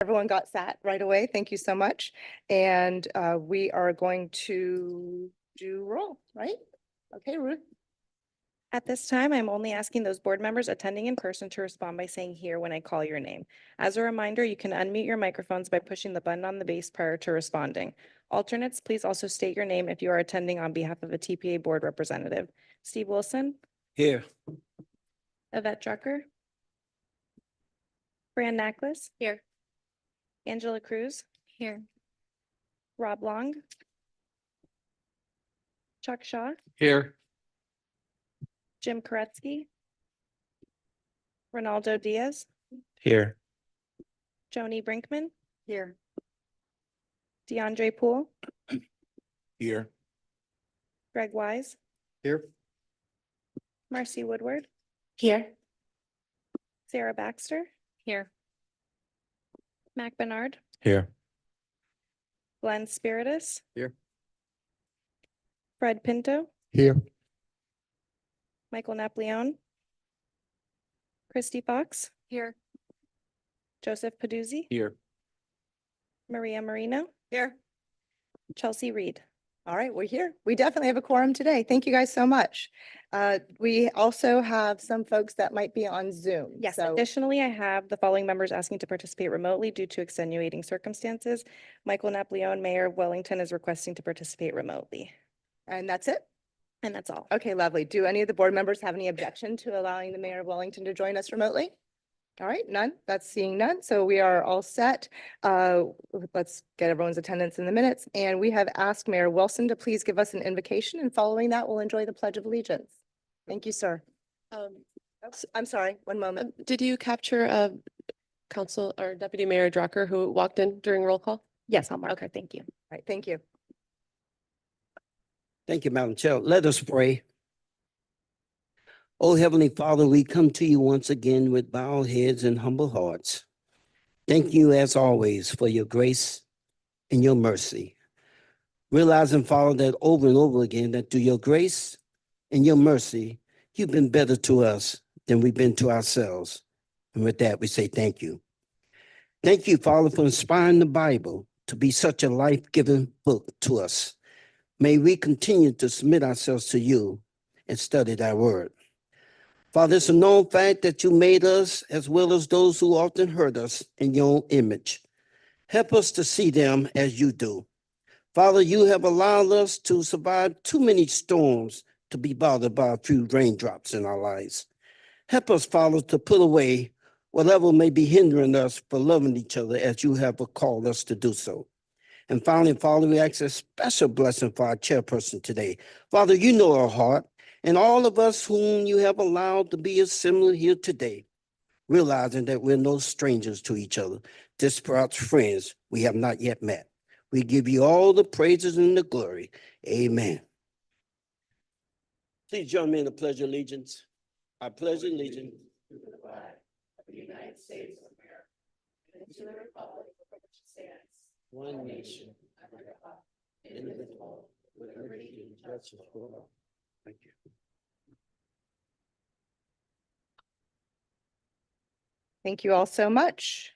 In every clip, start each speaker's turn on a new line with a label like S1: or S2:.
S1: Everyone got sat right away. Thank you so much. And we are going to do roll, right? Okay, Ruth.
S2: At this time, I'm only asking those board members attending in person to respond by saying here when I call your name. As a reminder, you can unmute your microphones by pushing the button on the base prior to responding. Alternates, please also state your name if you are attending on behalf of a TPA board representative. Steve Wilson,
S3: Here.
S2: Yvette Drucker, Fran Nacklis,
S4: Here.
S2: Angela Cruz,
S4: Here.
S2: Rob Long, Chuck Shaw,
S3: Here.
S2: Jim Koretsky, Ronaldo Diaz,
S3: Here.
S2: Joni Brinkman,
S4: Here.
S2: DeAndre Poole,
S3: Here.
S2: Greg Wise,
S3: Here.
S2: Marcy Woodward,
S4: Here.
S2: Sarah Baxter,
S4: Here.
S2: Mac Bernard,
S3: Here.
S2: Glenn Spiritus.
S3: Here.
S2: Fred Pinto,
S3: Here.
S2: Michael Napoleon, Christy Fox,
S4: Here.
S2: Joseph Paduzzi,
S3: Here.
S2: Maria Marino,
S1: Here.
S2: Chelsea Reed.
S1: All right, we're here. We definitely have a quorum today. Thank you guys so much. We also have some folks that might be on Zoom.
S2: Yes,
S1: So,
S2: additionally, I have the following members asking to participate remotely due to extenuating circumstances. Michael Napoleon, Mayor of Wellington, is requesting to participate remotely.
S1: and that's it.
S2: And that's all.
S1: Okay, lovely. Do any of the board members have any objection to allowing the mayor of Wellington to join us remotely? All right, none. That's seeing none. So we are all set. Let's get everyone's attendance in the minutes. And we have asked Mayor Wilson to please give us an invocation, and following that, we'll enjoy the Pledge of Allegiance. Thank you, sir. I'm sorry, one moment.
S4: Did you capture Council or Deputy Mayor Drucker who walked in during roll call?
S2: Yes, I'll mark her. Thank you.
S1: All right, thank you.
S5: Thank you, Madam Chair. Let us pray. Oh, Heavenly Father, we come to you once again with bowed heads and humble hearts. Thank you, as always, for your grace and your mercy. Realizing, Father, that over and over again, that through your grace and your mercy, you've been better to us than we've been to ourselves. And with that, we say thank you. Thank you, Father, for inspiring the Bible to be such a life-giving book to us. May we continue to submit ourselves to you and study thy word. Father, it's a known fact that you made us as well as those who often hurt us in your own image. Help us to see them as you do. Father, you have allowed us to survive too many storms to be bothered by a few raindrops in our lives. Help us, Father, to put away whatever may be hindering us from loving each other as you have called us to do so. And finally, Father, we ask a special blessing for our chairperson today. Father, you know our heart, and all of us whom you have allowed to be assembled here today, realizing that we're no strangers to each other, disparate friends we have not yet met. We give you all the praises and the glory. Amen. Please join me in the Pledge of Allegiance. I pledge allegiance to the flag of the United States of America and to the republic for which it stands, one nation, under God, indivisible, with liberty and justice for all. Thank you.
S1: Thank you all so much.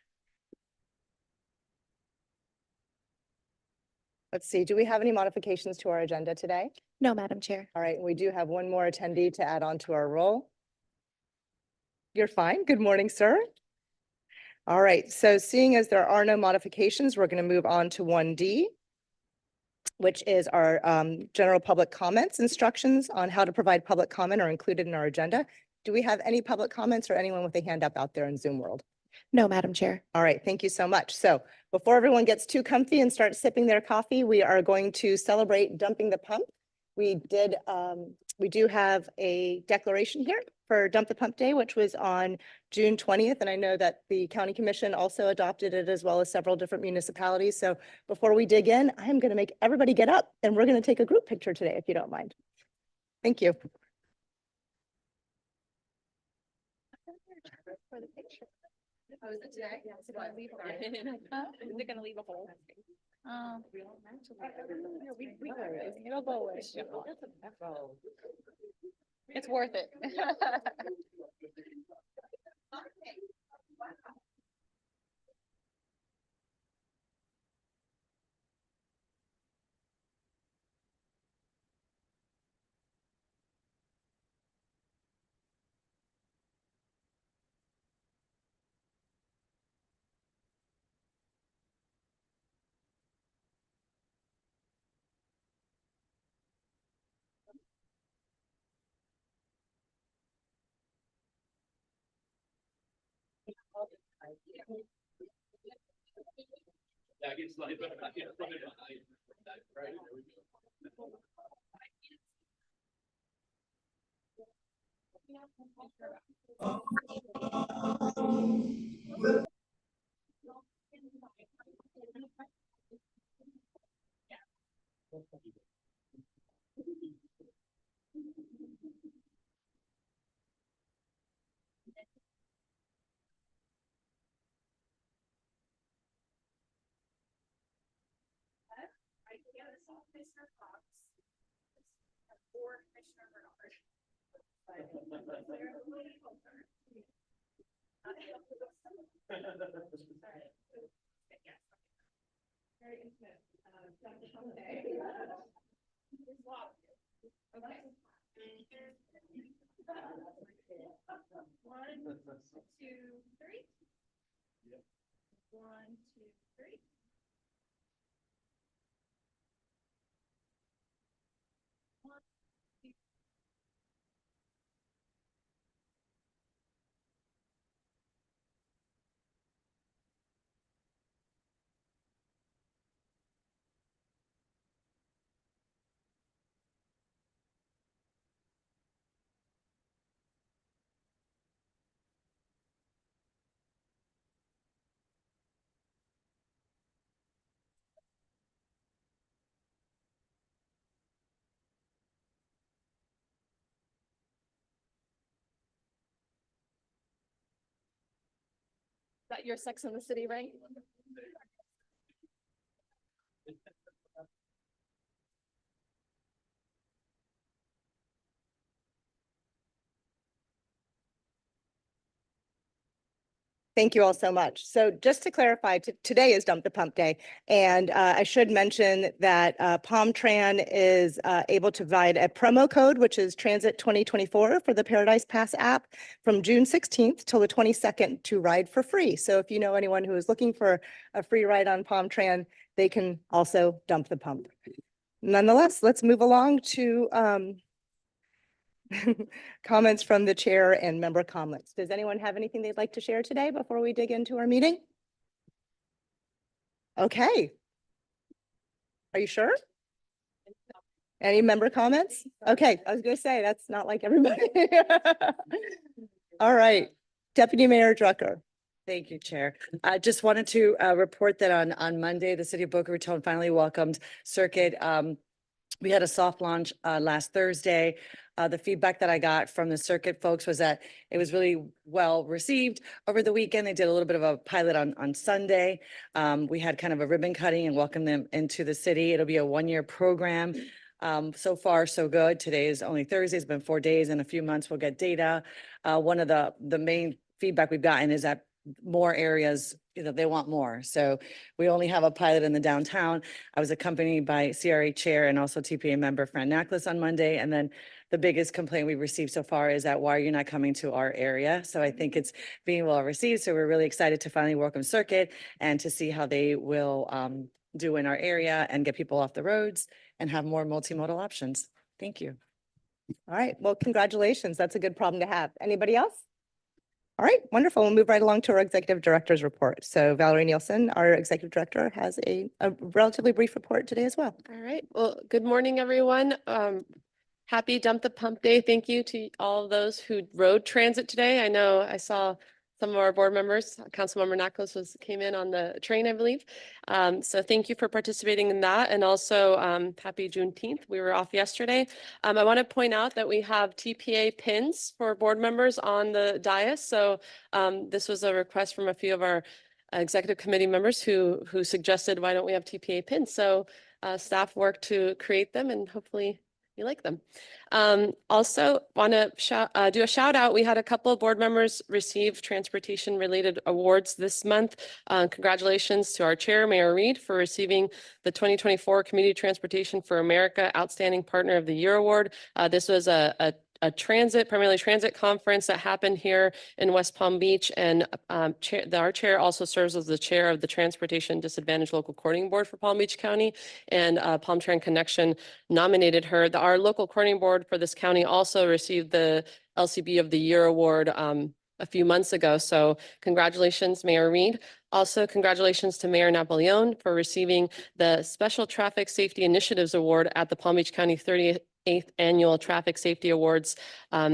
S1: Let's see, do we have any modifications to our agenda today?
S2: No, Madam Chair.
S1: All right, we do have one more attendee to add on to our roll. You're fine. Good morning, sir. All right, so seeing as there are no modifications, we're going to move on to 1D, which is our general public comments. Instructions on how to provide public comment are included in our agenda. Do we have any public comments or anyone with a hand up out there in Zoom world?
S2: No, Madam Chair.
S1: All right, thank you so much. So before everyone gets too comfy and starts sipping their coffee, we are going to celebrate dumping the pump. We do have a declaration here for Dump the Pump Day, which was on June 20th. And I know that the County Commission also adopted it, as well as several different municipalities. So before we dig in, I'm going to make everybody get up and we're going to take a group picture today, if you don't mind. Thank you. For the picture. Oh, is it today? Yeah, is it gonna leave a hole?
S4: It's worth it.
S1: That your Sex and the City, right? Thank you all so much. So just to clarify, today is Dump the Pump Day. And I should mention that Palm Tran is able to provide a promo code, which is Transit 2024 for the Paradise Pass app from June 16th till the 22nd to ride for free. So if you know anyone who is looking for a free ride on Palm Tran, they can also dump the pump. Nonetheless, let's move along to comments from the chair and member comments. Does anyone have anything they'd like to share today before we dig into our meeting? Okay. Are you sure? Any member comments? Okay, I was gonna say, that's not like everybody. All right, Deputy Mayor Drucker.
S6: Thank you, Chair. I just wanted to report that on Monday, the city of Boca Raton finally welcomed Circuit. We had a soft launch last Thursday. The feedback that I got from the Circuit folks was that it was really well received over the weekend. They did a little bit of a pilot on Sunday. We had kind of a ribbon cutting and welcomed them into the city. It'll be a one-year program. So far, so good. Today is only Thursday. It's been 4 days. In a few months, we'll get data. One of the main feedback we've gotten is that more areas, they want more. So we only have a pilot in the downtown. I was accompanied by CRA Chair and also TPA member Fran Naklis on Monday. And then the biggest complaint we've received so far is that why are you not coming to our area? So I think it's being well received. So we're really excited to finally welcome Circuit and to see how they will do in our area and get people off the roads and have more multimodal options. Thank you.
S1: All right, well, congratulations. That's a good problem to have. Anybody else? All right, wonderful. We'll move right along to our executive director's report. So Valerie Nielsen, our executive director, has a relatively brief report today as well.
S4: All right. Well, good morning, everyone. Happy Dump the Pump Day. Thank you to all of those who rode transit today. I know I saw some of our board members, Councilmember Naklos came in on the train, I believe. So thank you for participating in that. And also happy Juneteenth. We were off yesterday. I want to point out that we have TPA pins for board members on the dais. So this was a request from a few of our executive committee members who suggested, why don't we have TPA pins? So staff worked to create them and hopefully you like them. Also want to do a shout out. We had a couple of board members receive transportation related awards this month. Congratulations to our chair, Mayor Reed, for receiving the 2024 Community Transportation for America Outstanding Partner of the Year Award. This was a primarily transit conference that happened here in West Palm Beach. And our chair also serves as the chair of the Transportation Disadvantaged Local Coordinating Board for Palm Beach County. And Palm Tran Connection nominated her. Our local coordinating board for this county also received the LCB of the Year Award a few months ago. So congratulations, Mayor Reed. Also, congratulations to Mayor Napoleon for receiving the Special Traffic Safety Initiatives Award at the Palm Beach County 38th Annual Traffic Safety Awards.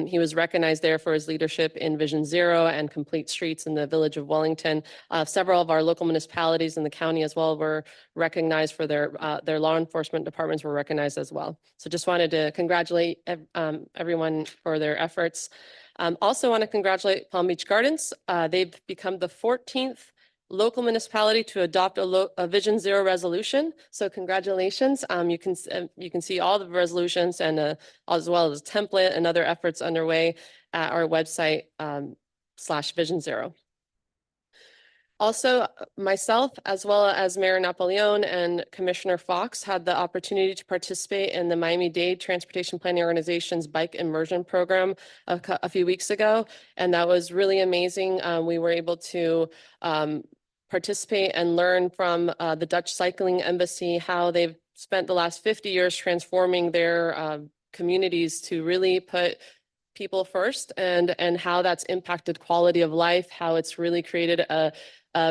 S4: He was recognized there for his leadership in Vision Zero and Complete Streets in the Village of Wellington. Several of our local municipalities in the county as well were recognized for their law enforcement departments were recognized as well. So just wanted to congratulate everyone for their efforts. Also want to congratulate Palm Beach Gardens. They've become the 14th local municipality to adopt a Vision Zero resolution. So congratulations. You can see all the resolutions and as well as a template and other efforts underway at our website /Vision Zero. Also, myself, as well as Mayor Napoleon and Commissioner Fox, had the opportunity to participate in the Miami-Dade Transportation Planning Organization's Bike Immersion Program a few weeks ago, and that was really amazing. We were able to participate and learn from the Dutch Cycling Embassy how they've spent the last 50 years transforming their communities to really put people first, and how that's impacted quality of life, how it's really created a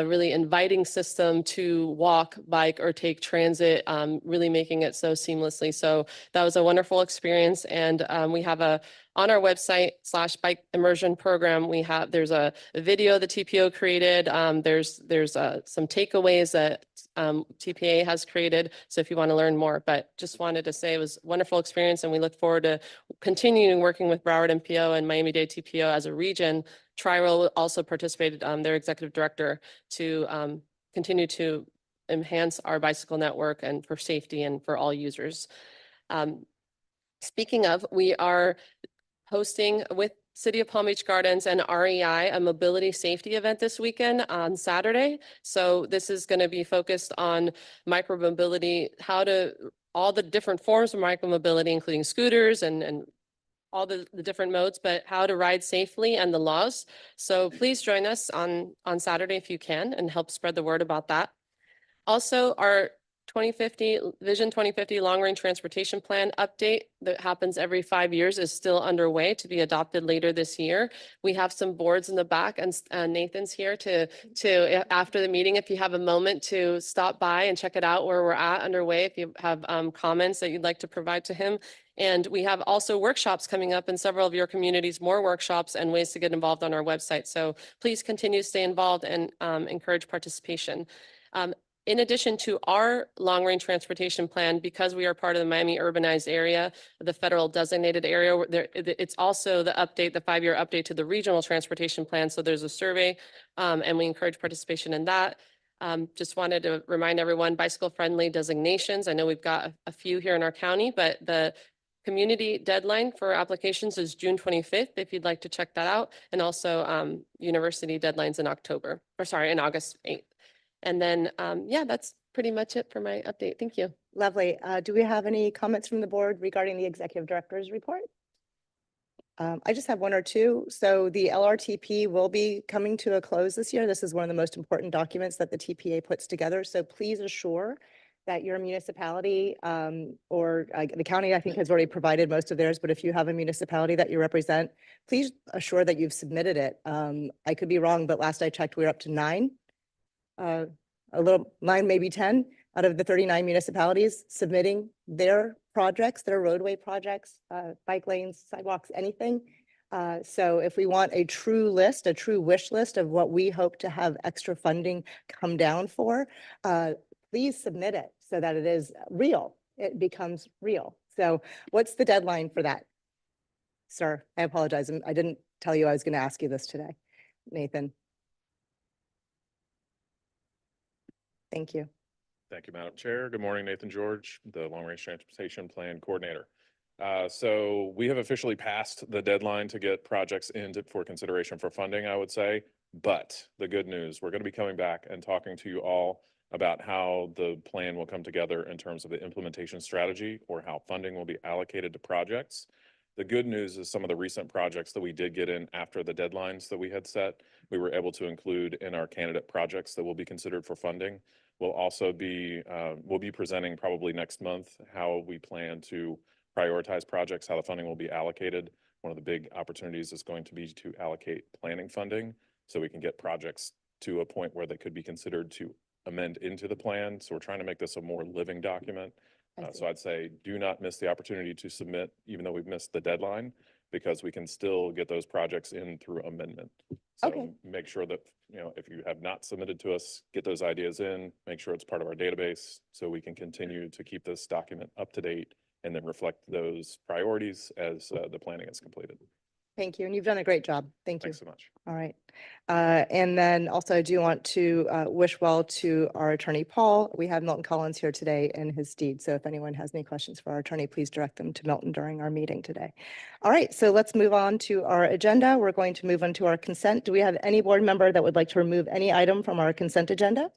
S4: really inviting system to walk, bike, or take transit, really making it so seamlessly. So that was a wonderful experience. And we have on our website /Bike Immersion Program, there's a video the TPO created. There's some takeaways that TPA has created. So if you want to learn more, but just wanted to say it was a wonderful experience, and we look forward to continuing working with Broward MPO and Miami-Dade TPO as a region. Tri-Rail also participated, their executive director, to continue to enhance our bicycle network and for safety and for all users. Speaking of, we are hosting with City of Palm Beach Gardens and REI a mobility safety event this weekend on Saturday. So this is going to be focused on micromobility, all the different forms of micromobility, including scooters and all the different modes, but how to ride safely and the laws. So please join us on Saturday if you can, and help spread the word about that. Also, our Vision 2050 Long Range Transportation Plan update that happens every 5 years is still underway to be adopted later this year. We have some boards in the back, and Nathan's here to after the meeting, if you have a moment, to stop by and check it out where we're at underway, if you have comments that you'd like to provide to him. And we have also workshops coming up in several of your communities, more workshops and ways to get involved on our website. So please continue to stay involved and encourage participation. In addition to our long-range transportation plan, because we are part of the Miami urbanized area, the federal designated area, it's also the 5-year update to the regional transportation plan. So there's a survey, and we encourage participation in that. Just wanted to remind everyone, bicycle-friendly designations. I know we've got a few here in our county, but the community deadline for applications is June 25th, if you'd like to check that out. And also university deadlines in August 8th. And then, yeah, that's pretty much it for my update. Thank you.
S1: Lovely. Do we have any comments from the board regarding the executive director's report? I just have one or two. So the LRTP will be coming to a close this year. This is one of the most important documents that the TPA puts together. So please assure that your municipality or the county, I think, has already provided most of theirs, but if you have a municipality that you represent, please assure that you've submitted it. I could be wrong, but last I checked, we were up to 9, maybe 10 out of the 39 municipalities submitting their projects, their roadway projects, bike lanes, sidewalks, anything. So if we want a true list, a true wish list of what we hope to have extra funding come down for, please submit it so that it is real. It becomes real. So what's the deadline for that? Sir, I apologize. I didn't tell you I was going to ask you this today. Nathan. Thank you.
S7: Thank you, Madam Chair. Good morning, Nathan George, the Long Range Transportation Plan Coordinator. So we have officially passed the deadline to get projects for consideration for funding, I would say. But the good news, we're going to be coming back and talking to you all about how the plan will come together in terms of the implementation strategy, or how funding will be allocated to projects. The good news is some of the recent projects that we did get in after the deadlines that we had set, we were able to include in our candidate projects that will be considered for funding. We'll also be, we'll be presenting probably next month how we plan to prioritize projects, how the funding will be allocated. one of the big opportunities is going to be to allocate planning funding so we can get projects to a point where they could be considered to amend into the plan. So we're trying to make this a more living document.
S1: I see.
S7: So I'd say do not miss the opportunity to submit, even though we've missed the deadline, because we can still get those projects in through amendment. So
S1: Okay.
S7: make sure that, if you have not submitted to us, get those ideas in, make sure it's part of our database so we can continue to keep this document up to date and then reflect those priorities as the planning is completed.
S1: Thank you. And you've done a great job. Thank you.
S7: Thanks so much.
S1: All right. And then also I do want to wish well to our attorney, Paul. We have Milton Collins here today in his stead. So if anyone has any questions for our attorney, please direct them to Milton during our meeting today. All right, so let's move on to our agenda. We're going to move on to our consent. Do we have any board member that would like to remove any item from our consent agenda?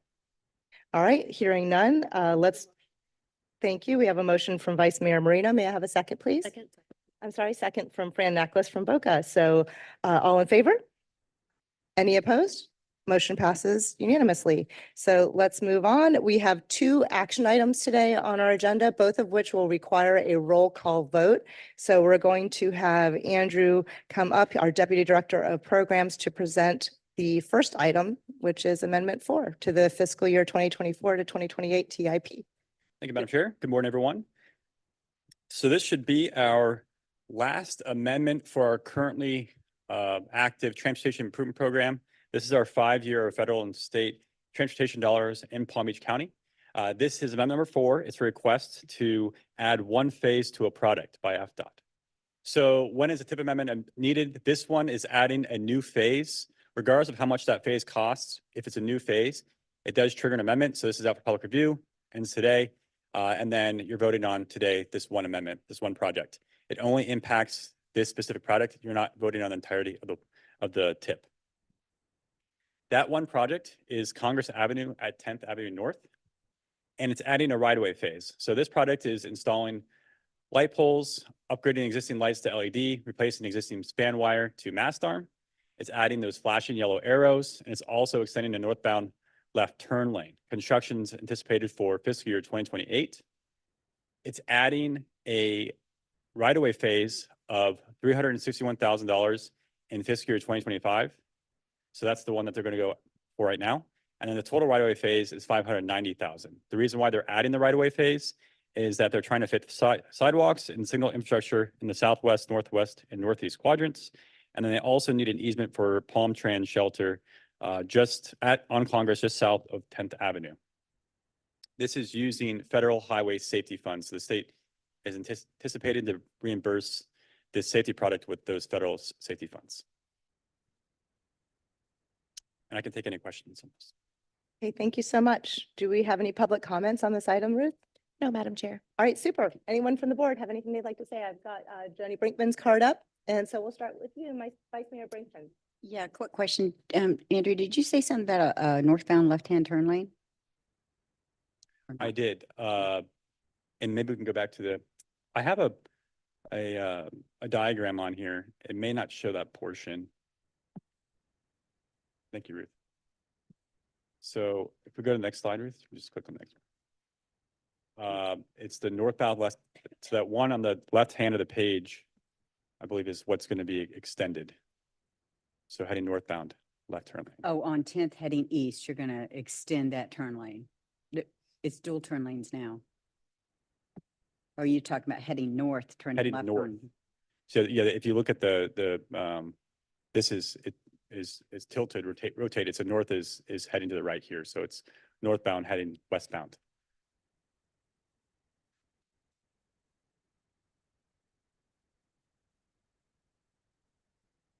S1: All right, hearing none, thank you. We have a motion from Vice Mayor Marino. May I have a second, please?
S4: Second.
S1: I'm sorry, second from Fran Necklace from Boca. So all in favor? Any opposed? Motion passes unanimously. So let's move on. We have 2 action items today on our agenda, both of which will require a roll call vote. So we're going to have Andrew come up, our Deputy Director of Programs, to present the first item, which is Amendment 4 to the fiscal year 2024 to 2028 TIP.
S8: Thank you, Madam Chair. Good morning, everyone. So this should be our last amendment for our currently active transportation improvement program. This is our 5-year federal and state transportation dollars in Palm Beach County. This is amendment number 4. It's a request to add 1 phase to a product by FDOT. So when is a TIP amendment needed? This one is adding a new phase, regardless of how much that phase costs. If it's a new phase, it does trigger an amendment. So this is out for public review, ends today. And then you're voting on today, this one amendment, this one project. It only impacts this specific product. You're not voting on the entirety of the TIP. That one project is Congress Avenue at 10th Avenue North, and it's adding a right-of-way phase. So this project is installing light poles, upgrading existing lights to LED, replacing existing span wire to mast arm. It's adding those flashing yellow arrows, and it's also extending the northbound left turn lane. Construction's anticipated for fiscal year 2028. It's adding a right-of-way phase of $361,000 in fiscal year 2025. So that's the one that they're going to go for right now. And then the total right-of-way phase is $590,000. The reason why they're adding the right-of-way phase is that they're trying to fit sidewalks and signal infrastructure in the southwest, northwest, and northeast quadrants. And then they also need an easement for Palm Trans shelter just on Congress, just south of 10th Avenue. This is using federal highway safety funds. So the state is anticipated to reimburse this safety product with those federal safety funds. And I can take any questions on this.
S1: Okay, thank you so much. Do we have any public comments on this item, Ruth?
S2: No, Madam Chair.
S1: All right, super. Anyone from the board have anything they'd like to say? I've got Jenny Brinkman's card up. And so we'll start with you, Vice Mayor Brinkman.
S9: Yeah, quick question. Andrew, did you say something about a northbound left-hand turn lane?
S8: I did. And maybe we can go back to I have a diagram on here. It may not show that portion. Thank you, Ruth. So if we go to the next slide, Ruth, just click on the next one. It's the northbound left. So that one on the left hand of the page, I believe, is what's going to be extended. So heading northbound, left turn lane.
S9: Oh, on 10th heading east, you're going to extend that turn lane. It's dual turn lanes now. Or are you talking about heading north, turning
S8: Heading
S9: left?
S8: north. So yeah, if you look at this is tilted, rotated. So north is heading to the right here. So it's northbound heading westbound.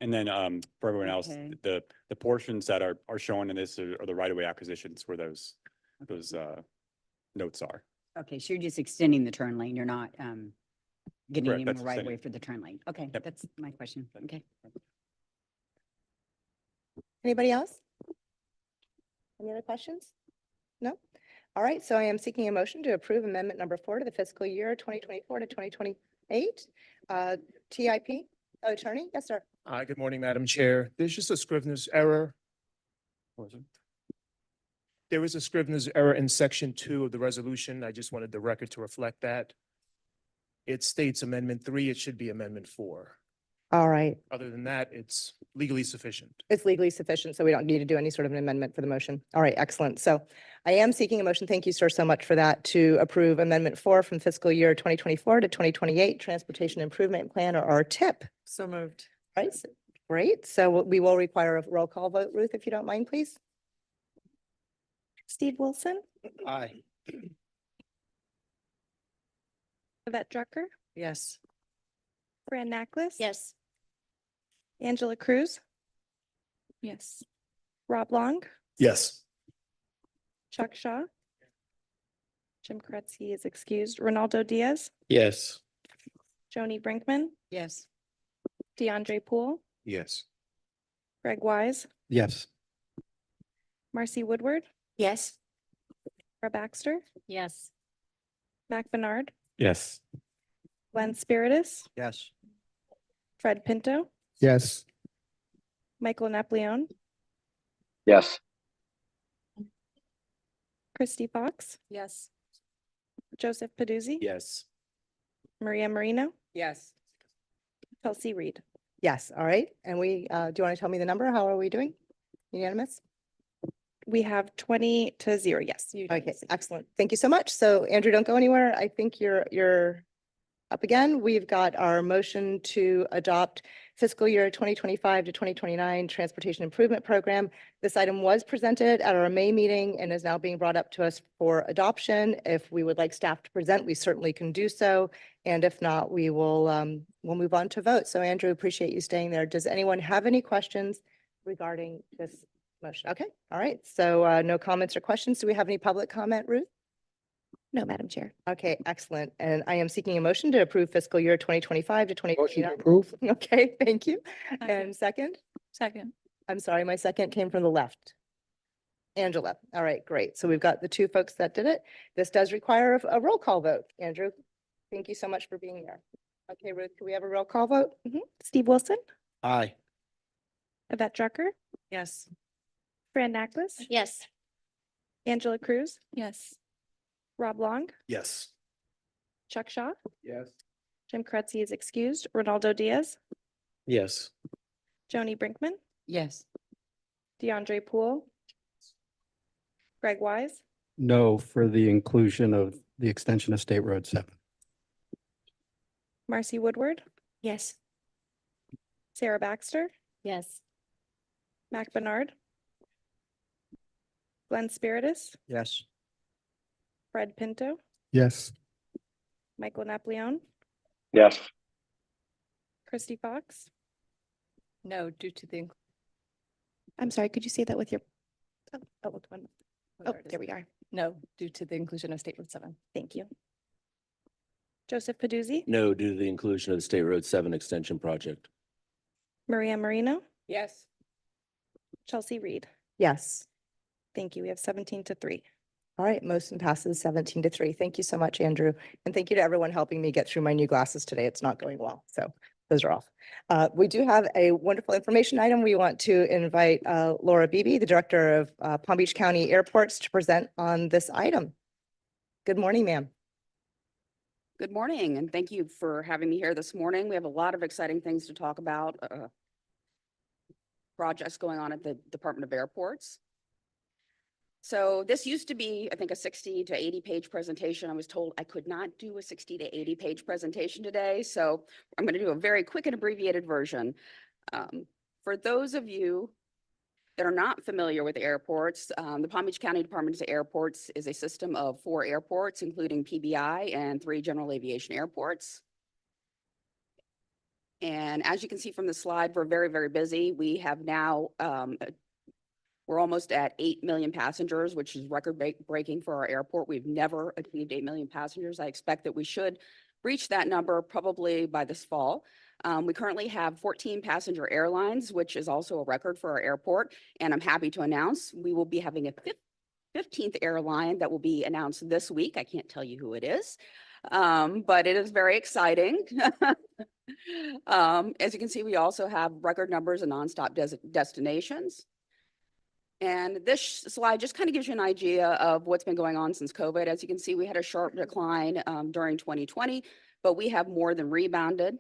S8: And then for everyone else,
S9: Okay.
S8: the portions that are shown in this are the right-of-way acquisitions where those notes are.
S9: Okay, so you're just extending the turn lane. You're not getting
S8: Correct,
S9: any
S8: that's
S9: more right
S8: extending.
S9: away for the turn lane. Okay,
S8: Yep.
S9: that's my question. Okay.
S1: Anybody else? Any other questions? No? All right, so I am seeking a motion to approve amendment number 4 to the fiscal year 2024 to 2028. TIP, attorney? Yes, sir.
S3: Good morning, Madam Chair. There's just a Scrivener's error. There is a Scrivener's error in section 2 of the resolution. I just wanted the record to reflect that. It states amendment 3, it should be amendment 4.
S1: All right.
S3: Other than that, it's legally sufficient.
S1: It's legally sufficient, so we don't need to do any sort of an amendment for the motion. All right, excellent. So I am seeking a motion. Thank you, sir, so much for that, to approve Amendment 4 from fiscal year 2024 to 2028 Transportation Improvement Plan, or RTIP.
S6: So moved.
S1: Right, great. So we will require a roll call vote, Ruth, if you don't mind, please.
S2: Steve Wilson,
S5: Aye.
S2: Yvette Drucker,
S6: Yes.
S2: Fran Nacklis.
S4: Yes.
S2: Angela Cruz,
S4: Yes.
S2: Rob Long,
S3: Yes.
S2: Chuck Shaw. Jim Kretzy is excused. Ronaldo Diaz,
S5: Yes.
S2: Joni Brinkman,
S6: Yes.
S2: DeAndre Poole,
S3: Yes.
S2: Greg Wise,
S5: Yes.
S2: Marcy Woodward,
S4: Yes.
S2: Laura Baxter,
S4: Yes.
S2: Mac Bernard,
S8: Yes.
S2: Glenn Spiritus,
S5: Yes.
S2: Fred Pinto,
S3: Yes.
S2: Michael Napoleon,
S10: Yes.
S2: Christy Fox,
S6: Yes.
S2: Joseph Paduzzi,
S5: Yes.
S2: Maria Marino,
S6: Yes.
S2: Chelsea Reed.
S1: Yes, all right. And do you want to tell me the number? How are we doing? Unanimous?
S2: We have 20-0. Yes.
S1: Okay,
S2: unanimous.
S1: excellent. Thank you so much. So Andrew, don't go anywhere. I think you're up again. We've got our motion to adopt fiscal year 2025 to 2029 Transportation Improvement Program. This item was presented at our May meeting and is now being brought up to us for adoption. If we would like staff to present, we certainly can do so. And if not, we'll move on to vote. So Andrew, appreciate you staying there. Does anyone have any questions regarding this motion? Okay, all right. So no comments or questions. Do we have any public comment, Ruth?
S2: No, Madam Chair.
S1: Okay, excellent. And I am seeking a motion to approve fiscal year 2025 to
S3: Motion to
S1: 2029.
S3: approve?
S1: Okay, thank you. And second?
S4: Second.
S1: I'm sorry, my second came from the left. Angela. All right, great. So we've got the two folks that did it. This does require a roll call vote. Andrew, thank you so much for being there. Okay, Ruth, can we have a roll call vote?
S2: Steve Wilson,
S5: Aye.
S2: Yvette Drucker,
S6: Yes.
S2: Fran Nacklis,
S4: Yes.
S2: Angela Cruz,
S4: Yes.
S2: Rob Long,
S3: Yes.
S2: Chuck Shaw,
S3: Yes.
S2: Jim Kretzy is excused. Ronaldo Diaz,
S5: Yes.
S2: Joni Brinkman,
S6: Yes.
S2: DeAndre Poole, Greg Wise,
S11: No for the inclusion of the extension of State Road 7.
S2: Marcy Woodward,
S4: Yes.
S2: Sarah Baxter,
S4: Yes.
S2: Mac Bernard, Glenn Spiritus,
S5: Yes.
S2: Fred Pinto,
S3: Yes.
S2: Michael Napoleon,
S10: Yes.
S2: Christy Fox.
S6: No, due to the.
S2: I'm sorry, could you say that with your? Oh, one. Oh,
S6: there it is.
S2: there we are.
S6: No, due to the inclusion of State Road 7.
S2: Thank you. Joseph Paduzzi,
S12: No, due to the inclusion of the State Road 7 extension project.
S2: Maria Marino,
S6: Yes.
S2: Chelsea Reed.
S1: Yes.
S2: Thank you. We have 17-3.
S1: All right, motion passes 17-3. Thank you so much, Andrew. And thank you to everyone helping me get through my new glasses today. It's not going well, so those are off. We do have a wonderful information item. We want to invite Laura Beebe, the Director of Palm Beach County Airports, to present on this item. Good morning, ma'am.
S13: Good morning, and thank you for having me here this morning. We have a lot of exciting things to talk about. Projects going on at the Department of Airports. So this used to be, I think, a 60 to 80-page presentation. I was told I could not do a 60 to 80-page presentation today, so I'm going to do a very quick and abbreviated version. For those of you that are not familiar with airports, the Palm Beach County Department of Airports is a system of 4 airports, including PBI and 3 general aviation airports. And as you can see from the slide, we're very, very busy. We have now, we're almost at 8 million passengers, which is record breaking for our airport. We've never achieved 8 million passengers. I expect that we should reach that number probably by this fall. We currently have 14 passenger airlines, which is also a record for our airport. And I'm happy to announce we will be having a 15th airline that will be announced this week. I can't tell you who it is, but it is very exciting. As you can see, we also have record numbers of nonstop destinations. And this slide just kind of gives you an idea of what's been going on since COVID. As you can see, we had a sharp decline during 2020, but we have more than rebounded.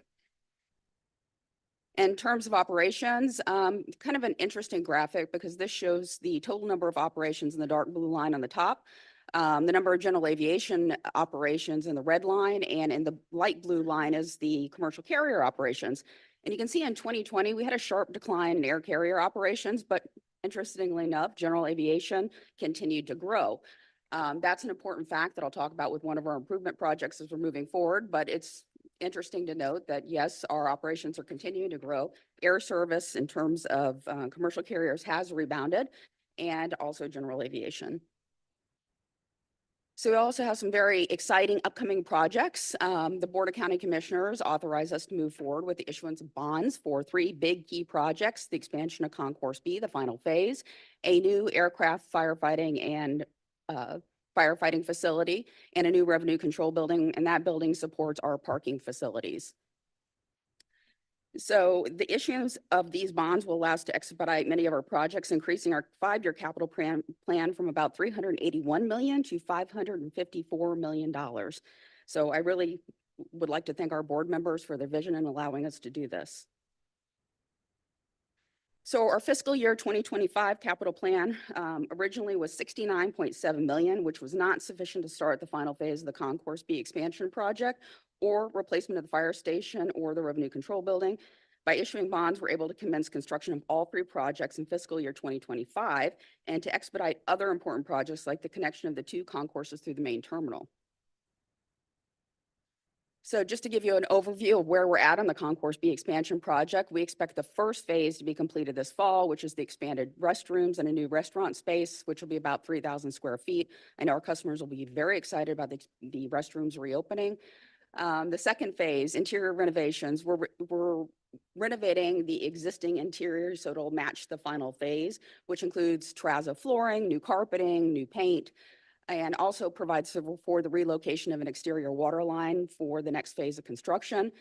S13: In terms of operations, kind of an interesting graphic because this shows the total number of operations in the dark blue line on the top, the number of general aviation operations in the red line, and in the light blue line is the commercial carrier operations. And you can see in 2020, we had a sharp decline in air carrier operations, but interestingly enough, general aviation continued to grow. That's an important fact that I'll talk about with one of our improvement projects as we're moving forward, but it's interesting to note that yes, our operations are continuing to grow. Air service in terms of commercial carriers has rebounded, and also general aviation. So we also have some very exciting upcoming projects. The Board of County Commissioners authorized us to move forward with the issuance of bonds for 3 big key projects: the expansion of Concourse B, the final phase, a new aircraft firefighting and firefighting facility, and a new revenue control building, and that building supports our parking facilities. So the issuance of these bonds will allow us to expedite many of our projects, increasing our 5-year capital plan from about $381 million to $554 million. So I really would like to thank our board members for their vision in allowing us to do this. So our fiscal year 2025 capital plan originally was $69.7 million, which was not sufficient to start the final phase of the Concourse B expansion project or replacement of the fire station or the revenue control building. By issuing bonds, we're able to commence construction of all 3 projects in fiscal year 2025 and to expedite other important projects like the connection of the 2 concourses through the main terminal. So just to give you an overview of where we're at on the Concourse B expansion project, we expect the first phase to be completed this fall, which is the expanded restrooms and a new restaurant space, which will be about 3,000 square feet. I know our customers will be very excited about the restrooms reopening. The second phase, interior renovations, we're renovating the existing interior so it'll match the final phase, which includes terrazzo flooring, new carpeting, new paint, and also provides for the relocation of an exterior water line for the next phase of construction.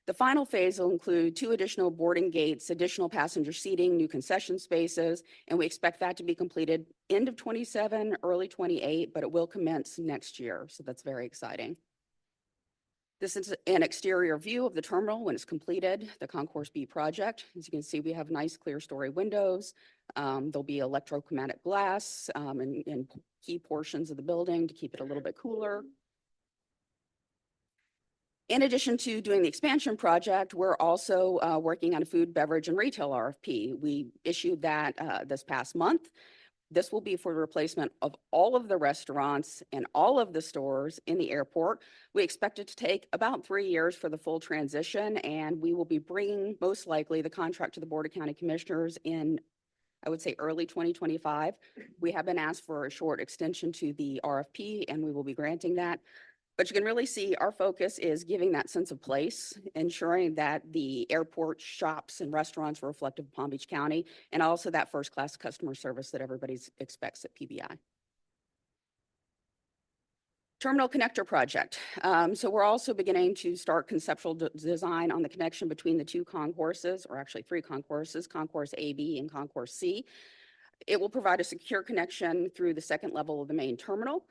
S13: The final phase will include 2 additional boarding gates, additional passenger seating, new concession spaces, and we expect that to be completed end of 27, early 28, but it will commence next year. So that's very exciting. This is an exterior view of the terminal when it's completed, the Concourse B project. As you can see, we have nice clear story windows. There'll be electrochromatic glass in key portions of the building to keep it a little bit cooler. In addition to doing the expansion project, we're also working on a food, beverage, and retail RFP. We issued that this past month. This will be for the replacement of all of the restaurants and all of the stores in the airport. We expect it to take about 3 years for the full transition, and we will be bringing most likely the contract to the Board of County Commissioners in, I would say, early 2025. We have been asked for a short extension to the RFP, and we will be granting that. But you can really see our focus is giving that sense of place, ensuring that the airport shops and restaurants are reflective of Palm Beach County, and also that first-class customer service that everybody expects at PBI. Terminal connector project. So we're also beginning to start conceptual design on the connection between the 2 concourses, or actually 3 concourses, Concourse A, B, and Concourse C. It will provide a secure connection through the 2nd level of the main terminal.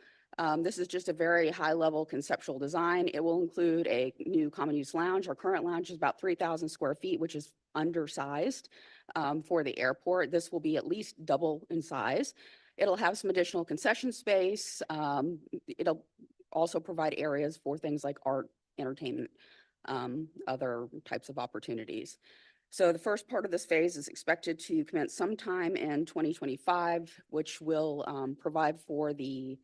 S13: This is just a very high-level conceptual design. It will include a new common use lounge. Our current lounge is about 3,000 square feet, which is undersized for the airport. This will be at least double in size. It'll have some additional concession space. It'll also provide areas for things like art, entertainment, other types of opportunities. So the first part of this phase is expected to commence sometime in 2025, which will provide for the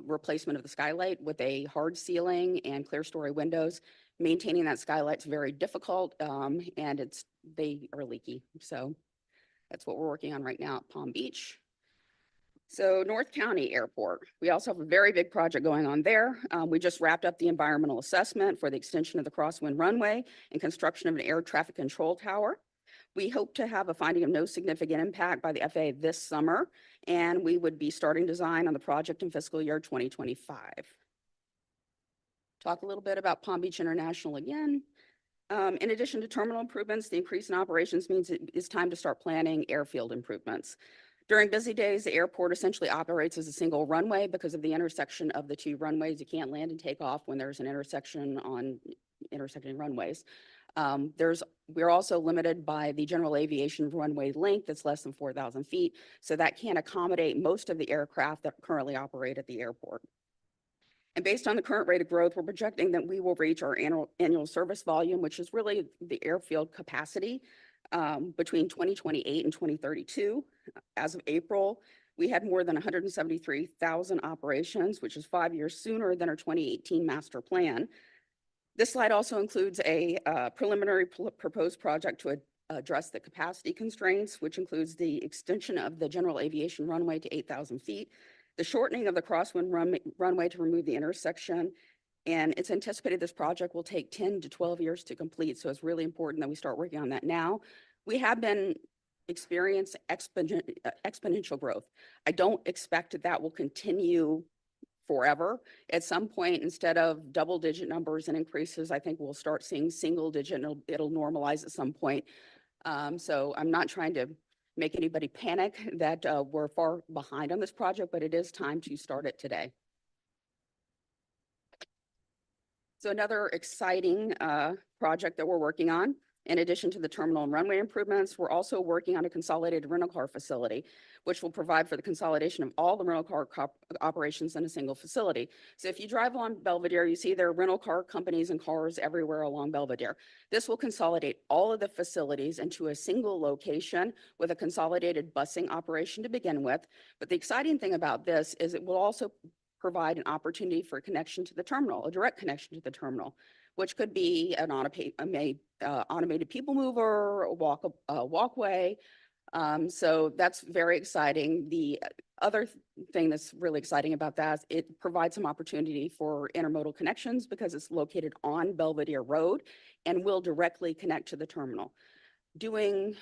S13: replacement of the skylight with a hard ceiling and clear story windows. Maintaining that skylight's very difficult, and they are leaky. So that's what we're working on right now at Palm Beach. So North County Airport, we also have a very big project going on there. We just wrapped up the environmental assessment for the extension of the crosswind runway and construction of an air traffic control tower. We hope to have a finding of no significant impact by the FAA this summer, and we would be starting design on the project in fiscal year 2025. Talk a little bit about Palm Beach International again. In addition to terminal improvements, the increase in operations means it is time to start planning airfield improvements. During busy days, the airport essentially operates as a single runway because of the intersection of the 2 runways. You can't land and take off when there's an intersection on intersecting runways. We're also limited by the general aviation runway length that's less than 4,000 feet. So that can't accommodate most of the aircraft that currently operate at the airport. And based on the current rate of growth, we're projecting that we will reach our annual service volume, which is really the airfield capacity between 2028 and 2032. As of April, we had more than 173,000 operations, which is 5 years sooner than our 2018 master plan. This slide also includes a preliminary proposed project to address the capacity constraints, which includes the extension of the general aviation runway to 8,000 feet, the shortening of the crosswind runway to remove the intersection, and it's anticipated this project will take 10 to 12 years to complete, so it's really important that we start working on that now. We have been experiencing exponential growth. I don't expect that will continue forever. At some point, instead of double-digit numbers and increases, I think we'll start seeing single-digit, and it'll normalize at some point. So I'm not trying to make anybody panic that we're far behind on this project, but it is time to start it today. So another exciting project that we're working on, in addition to the terminal and runway improvements, we're also working on a consolidated rental car facility, which will provide for the consolidation of all the rental car operations in a single facility. So if you drive along Belvedere, you see there are rental car companies and cars everywhere along Belvedere. This will consolidate all of the facilities into a single location with a consolidated busing operation to begin with. But the exciting thing about this is it will also provide an opportunity for a connection to the terminal, a direct connection to the terminal, which could be an automated people mover, a walkway. So that's very exciting. The other thing that's really exciting about that is it provides some opportunity for intermodal connections because it's located on Belvedere Road and will directly connect to the terminal. Doing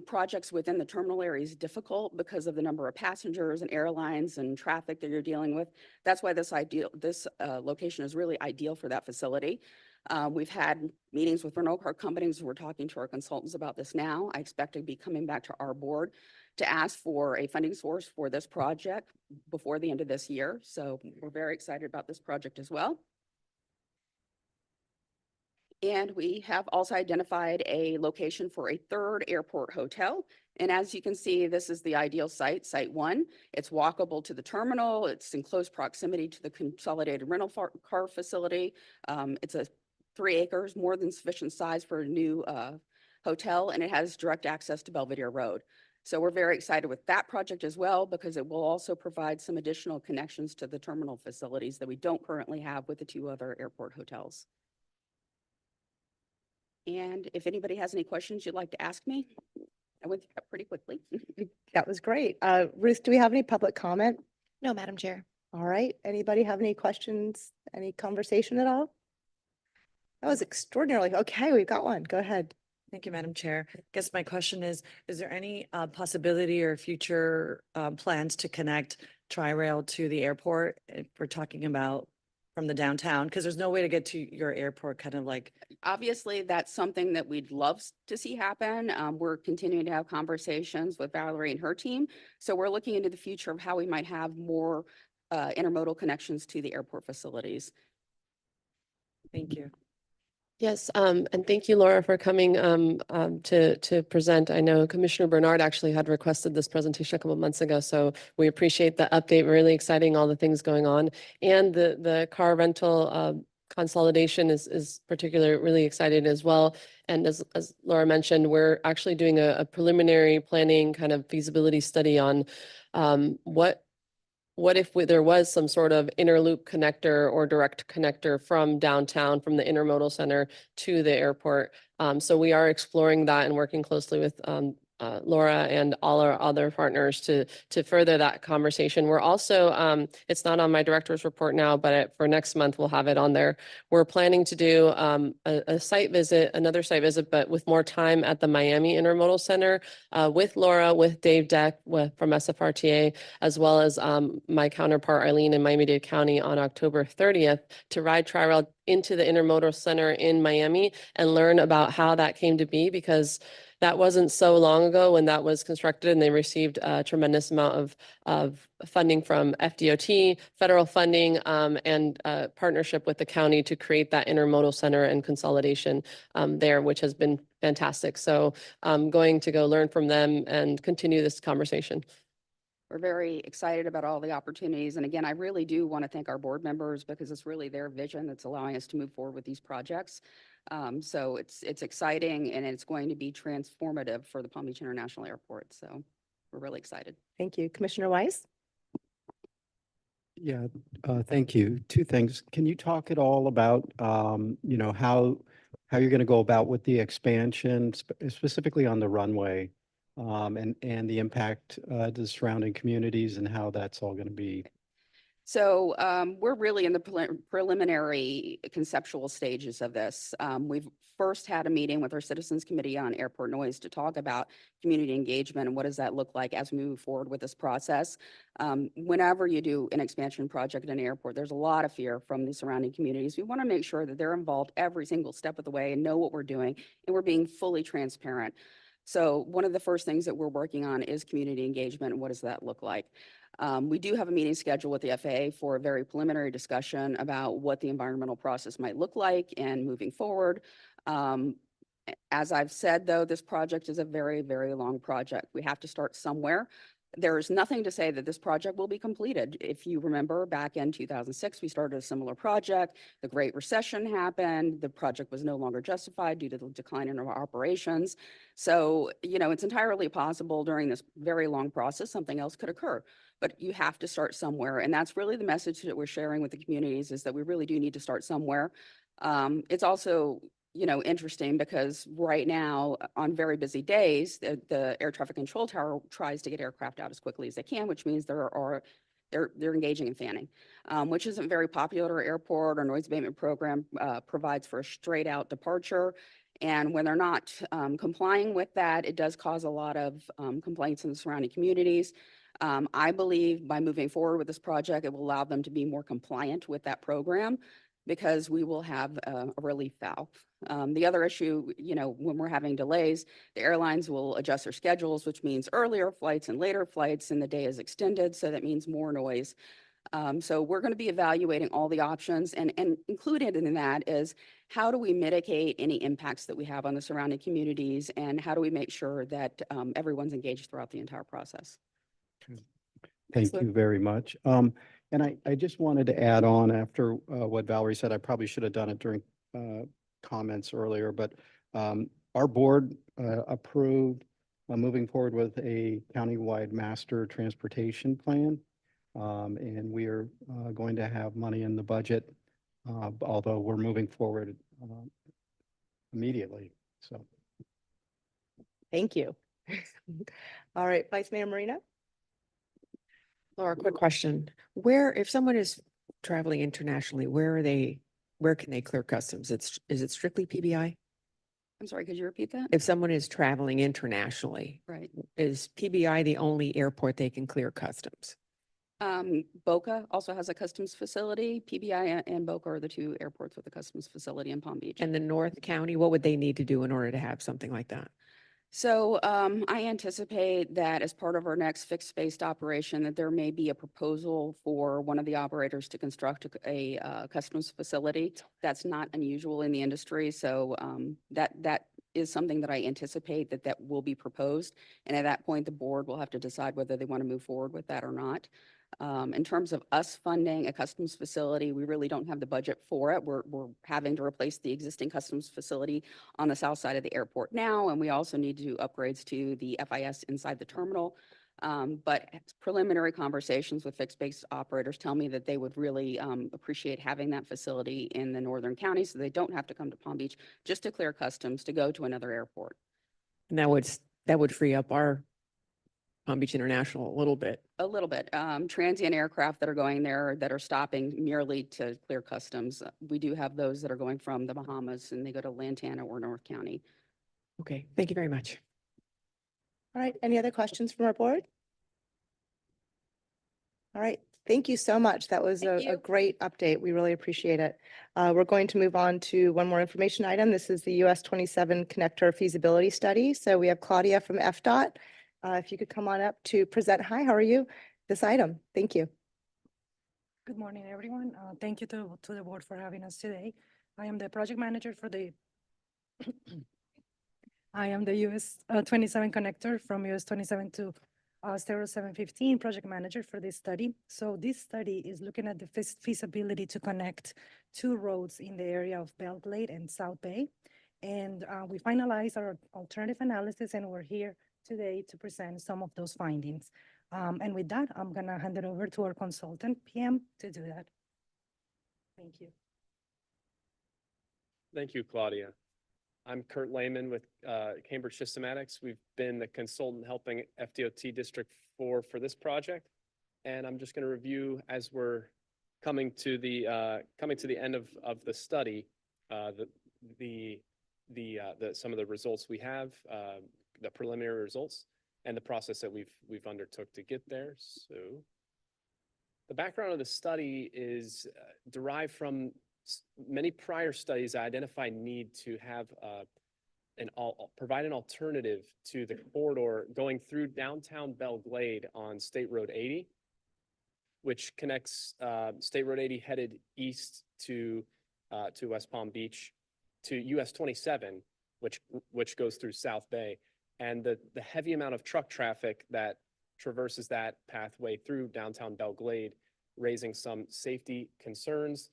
S13: projects within the terminal area is difficult because of the number of passengers and airlines and traffic that you're dealing with. That's why this location is really ideal for that facility. We've had meetings with rental car companies. We're talking to our consultants about this now. I expect to be coming back to our board to ask for a funding source for this project before the end of this year. So we're very excited about this project as well. And we have also identified a location for a third airport hotel. And as you can see, this is the ideal site, Site 1. It's walkable to the terminal. It's in close proximity to the consolidated rental car facility. It's a 3 acres, more than sufficient size for a new hotel, and it has direct access to Belvedere Road. So we're very excited with that project as well because it will also provide some additional connections to the terminal facilities that we don't currently have with the 2 other airport hotels. And if anybody has any questions you'd like to ask me, I went through that pretty quickly.
S1: That was great. Ruth, do we have any public comment?
S2: No, Madam Chair.
S1: All right. Anybody have any questions, any conversation at all? That was extraordinarily. Okay, we've got one. Go ahead.
S6: Thank you, Madam Chair. I guess my question is there any possibility or future plans to connect Tri-Rail to the airport? If we're talking about from the downtown, because there's no way to get to your airport kind of like.
S13: Obviously, that's something that we'd love to see happen. We're continuing to have conversations with Valerie and her team. So we're looking into the future of how we might have more intermodal connections to the airport facilities.
S6: Thank you.
S4: Yes, and thank you, Laura, for coming to present. I know Commissioner Bernard actually had requested this presentation a couple of months ago, so we appreciate the update. Really exciting, all the things going on, and the car rental consolidation is particularly really excited as well. And as Laura mentioned, we're actually doing a preliminary planning kind of feasibility study on what if there was some sort of interloop connector or direct connector from downtown, from the intermodal center to the airport? So we are exploring that and working closely with Laura and all our other partners to further that conversation. We're also, it's not on my director's report now, but for next month, we'll have it on there. We're planning to do a site visit, another site visit, but with more time at the Miami Intermodal Center with Laura, with Dave Deck from SFRTA, as well as my counterpart Eileen in Miami-Dade County on October 30th to ride Tri-Rail into the Intermodal Center in Miami and learn about how that came to be, because That wasn't so long ago when that was constructed, and they received a tremendous amount of funding from FDOT, federal funding, and partnership with the county to create that intermodal center and consolidation there, which has been fantastic. So I'm going to go learn from them and continue this conversation.
S13: We're very excited about all the opportunities. And again, I really do want to thank our board members because it's really their vision that's allowing us to move forward with these projects. So it's exciting and it's going to be transformative for the Palm Beach International Airport. So we're really excited.
S1: Thank you. Commissioner Wise?
S11: Yeah, thank you. Two things. Can you talk at all about, you know, how you're going to go about with the expansion, specifically on the runway, and the impact to the surrounding communities and how that's all going to be?
S13: So we're really in the preliminary conceptual stages of this. We've first had a meeting with our Citizens Committee on Airport Noise to talk about community engagement and what does that look like as we move forward with this process. Whenever you do an expansion project at an airport, there's a lot of fear from the surrounding communities. We want to make sure that they're involved every single step of the way and know what we're doing, and we're being fully transparent. So one of the first things that we're working on is community engagement and what does that look like? We do have a meeting scheduled with the FAA for a very preliminary discussion about what the environmental process might look like and moving forward. As I've said, though, this project is a very, very long project. We have to start somewhere. There is nothing to say that this project will be completed. If you remember, back in 2006, we started a similar project. The Great Recession happened. The project was no longer justified due to the decline in our operations. So, you know, it's entirely possible during this very long process, something else could occur. But you have to start somewhere. And that's really the message that we're sharing with the communities, is that we really do need to start somewhere. It's also, you know, interesting because right now on very busy days, the air traffic control tower tries to get aircraft out as quickly as they can, which means they're engaging in fanning, which isn't very popular. Airport or noise abatement program provides for a straight out departure. And when they're not complying with that, it does cause a lot of complaints in the surrounding communities. I believe by moving forward with this project, it will allow them to be more compliant with that program, because we will have a relief valve. The other issue, you know, when we're having delays, the airlines will adjust their schedules, which means earlier flights and later flights, and the day is extended, so that means more noise. So we're going to be evaluating all the options, and included in that is how do we mitigate any impacts that we have on the surrounding communities, and how do we make sure that everyone's engaged throughout the entire process.
S11: Thank you very much. And I just wanted to add on after what Valerie said. I probably should have done it during comments earlier, but our board approved moving forward with a countywide master transportation plan. And we are going to have money in the budget, although we're moving forward immediately. So.
S1: Thank you. All right, Vice Mayor Marino?
S14: Laura, quick question. If someone is traveling internationally, where can they clear customs? Is it strictly PBI?
S13: I'm sorry, could you repeat that?
S14: If someone is traveling internationally,
S13: Right.
S14: is PBI the only airport they can clear customs?
S13: Boca also has a customs facility. PBI and Boca are the two airports with a customs facility in Palm Beach.
S14: And the North County, what would they need to do in order to have something like that?
S13: So I anticipate that as part of our next fixed-based operation, that there may be a proposal for one of the operators to construct a customs facility. That's not unusual in the industry. So that is something that I anticipate that will be proposed. And at that point, the board will have to decide whether they want to move forward with that or not. In terms of us funding a customs facility, we really don't have the budget for it. We're having to replace the existing customs facility on the south side of the airport now, and we also need to do upgrades to the FIS inside the terminal. But preliminary conversations with fixed-based operators tell me that they would really appreciate having that facility in the northern county, so they don't have to come to Palm Beach just to clear customs to go to another airport.
S14: And that would free up our Palm Beach International a little bit.
S13: A little bit. Transient aircraft that are going there that are stopping merely to clear customs. We do have those that are going from the Bahamas and they go to Lantana or North County.
S14: Okay, thank you very much.
S1: All right, any other questions from our board? All right, Thank you so much. That was
S13: Thank
S1: a
S13: you.
S1: great update. We really appreciate it. We're going to move on to one more information item. This is the US 27 connector feasibility study. So we have Claudia from FDOT. If you could come on up to present. Hi, how are you? This item. Thank you.
S15: Good morning, everyone. Thank you to the board for having us today. I am the project manager for the I am the US 27 connector from US 27 to State Road 715 project manager for this study. So this study is looking at the feasibility to connect two roads in the area of Belle Glade and South Bay. And we finalized our alternative analysis and we're here today to present some of those findings. And with that, I'm gonna hand it over to our consultant, PM, to do that. Thank you.
S16: Thank you, Claudia. I'm Kurt Lehman with Cambridge Systematics. We've been the consultant helping FDOT District 4 for this project. And I'm just going to review as we're coming to the end of the study, some of the results we have, the preliminary results, and the process that we've undertook to get there. So the background of the study is derived from many prior studies identified need to have provide an alternative to the corridor going through downtown Belle Glade on State Road 80, which connects State Road 80 headed east to West Palm Beach, to US 27, which goes through South Bay, and the heavy amount of truck traffic that traverses that pathway through downtown Belle Glade, raising some safety concerns.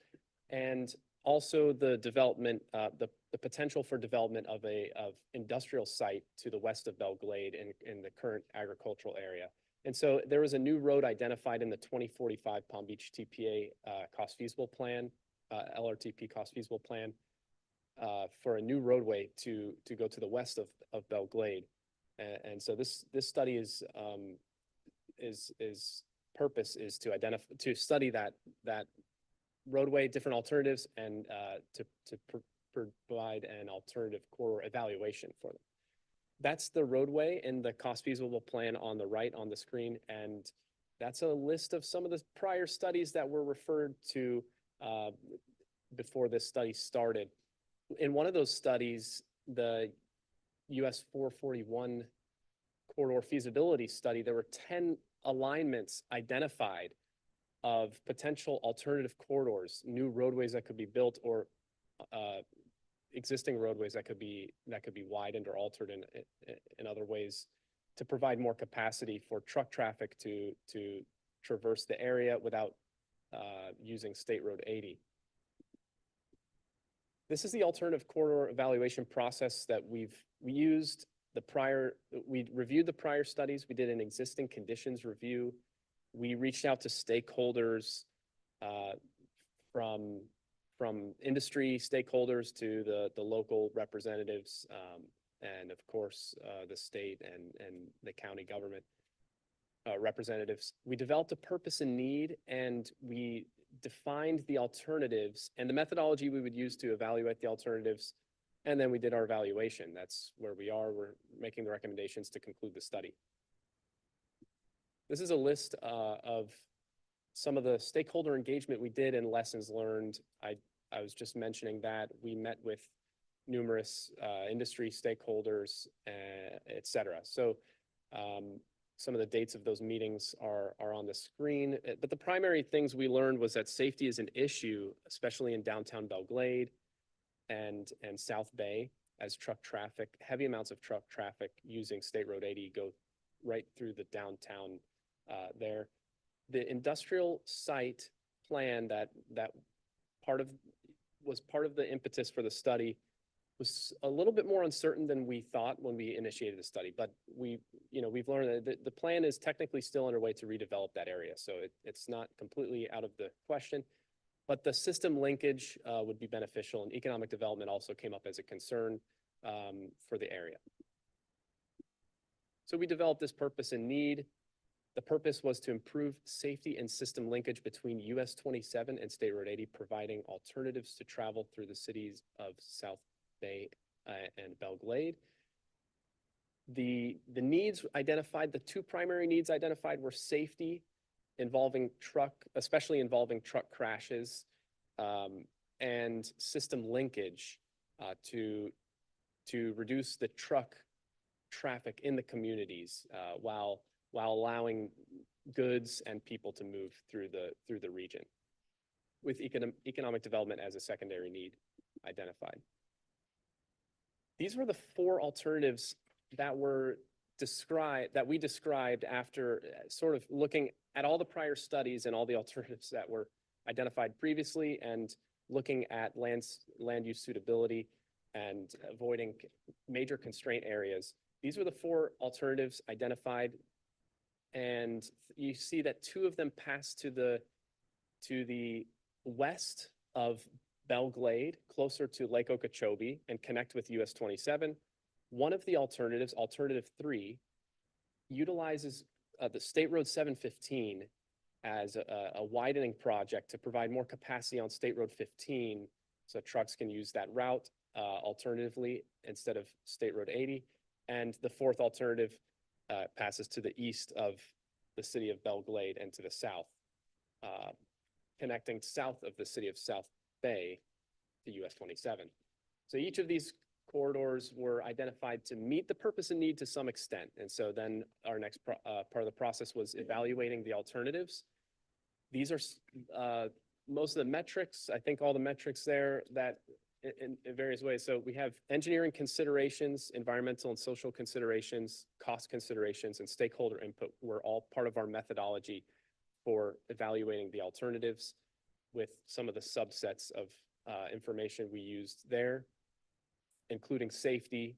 S16: And also the development, the potential for development of industrial site to the west of Belle Glade in the current agricultural area. And so there was a new road identified in the 2045 Palm Beach TPA cost feasible plan, LRTP cost feasible plan, for a new roadway to go to the west of Belle Glade. And so this study is purpose is to study that roadway, different alternatives, and to provide an alternative corridor evaluation for them. That's the roadway in the cost feasible plan on the right on the screen, and that's a list of some of the prior studies that were referred to before this study started. In one of those studies, the US 441 corridor feasibility study, there were 10 alignments identified of potential alternative corridors, new roadways that could be built, or existing roadways that could be widened or altered in other ways to provide more capacity for truck traffic to traverse the area without using State Road 80. This is the alternative corridor evaluation process that we used. We reviewed the prior studies. We did an existing conditions review. We reached out to stakeholders from industry stakeholders to the local representatives, and of course the state and the county government representatives. We developed a purpose and need, and we defined the alternatives and the methodology we would use to evaluate the alternatives. And then we did our evaluation. That's where we are. We're making the recommendations to conclude the study. This is a list of some of the stakeholder engagement we did and lessons learned. I was just mentioning that we met with numerous industry stakeholders, et cetera. So some of the dates of those meetings are on the screen. But the primary things we learned was that safety is an issue, especially in downtown Belle Glade and South Bay, as heavy amounts of truck traffic using State Road 80 go right through the downtown there. The industrial site plan that was part of the impetus for the study was a little bit more uncertain than we thought when we initiated the study, but we've learned that the plan is technically still underway to redevelop that area, so it's not completely out of the question. But the system linkage would be beneficial, and economic development also came up as a concern for the area. So we developed this purpose and need. The purpose was to improve safety and system linkage between US 27 and State Road 80, providing alternatives to travel through the cities of South Bay and Belle Glade. The needs identified, the two primary needs identified were safety especially involving truck crashes, and system linkage, to reduce the truck traffic in the communities, while allowing goods and people to move through the region, with economic development as a secondary need identified. These were the 4 alternatives that we described after sort of looking at all the prior studies and all the alternatives that were identified previously, and looking at land use suitability and avoiding major constraint areas. These were the 4 alternatives identified, and you see that 2 of them pass to the west of Belle Glade, closer to Lake Okeechobee, and connect with US 27. One of the alternatives, alternative 3, utilizes the State Road 715 as a widening project to provide more capacity on State Road 15, so trucks can use that route alternatively instead of State Road 80. And the 4th alternative passes to the east of the city of Belle Glade and to the south, connecting south of the city of South Bay to US 27. So each of these corridors were identified to meet the purpose and need to some extent. And so then our next part of the process was evaluating the alternatives. These are most of the metrics, I think all the metrics there that in various ways. So we have engineering considerations, environmental and social considerations, cost considerations, and stakeholder input were all part of our methodology for evaluating the alternatives, with some of the subsets of information we used there, including safety,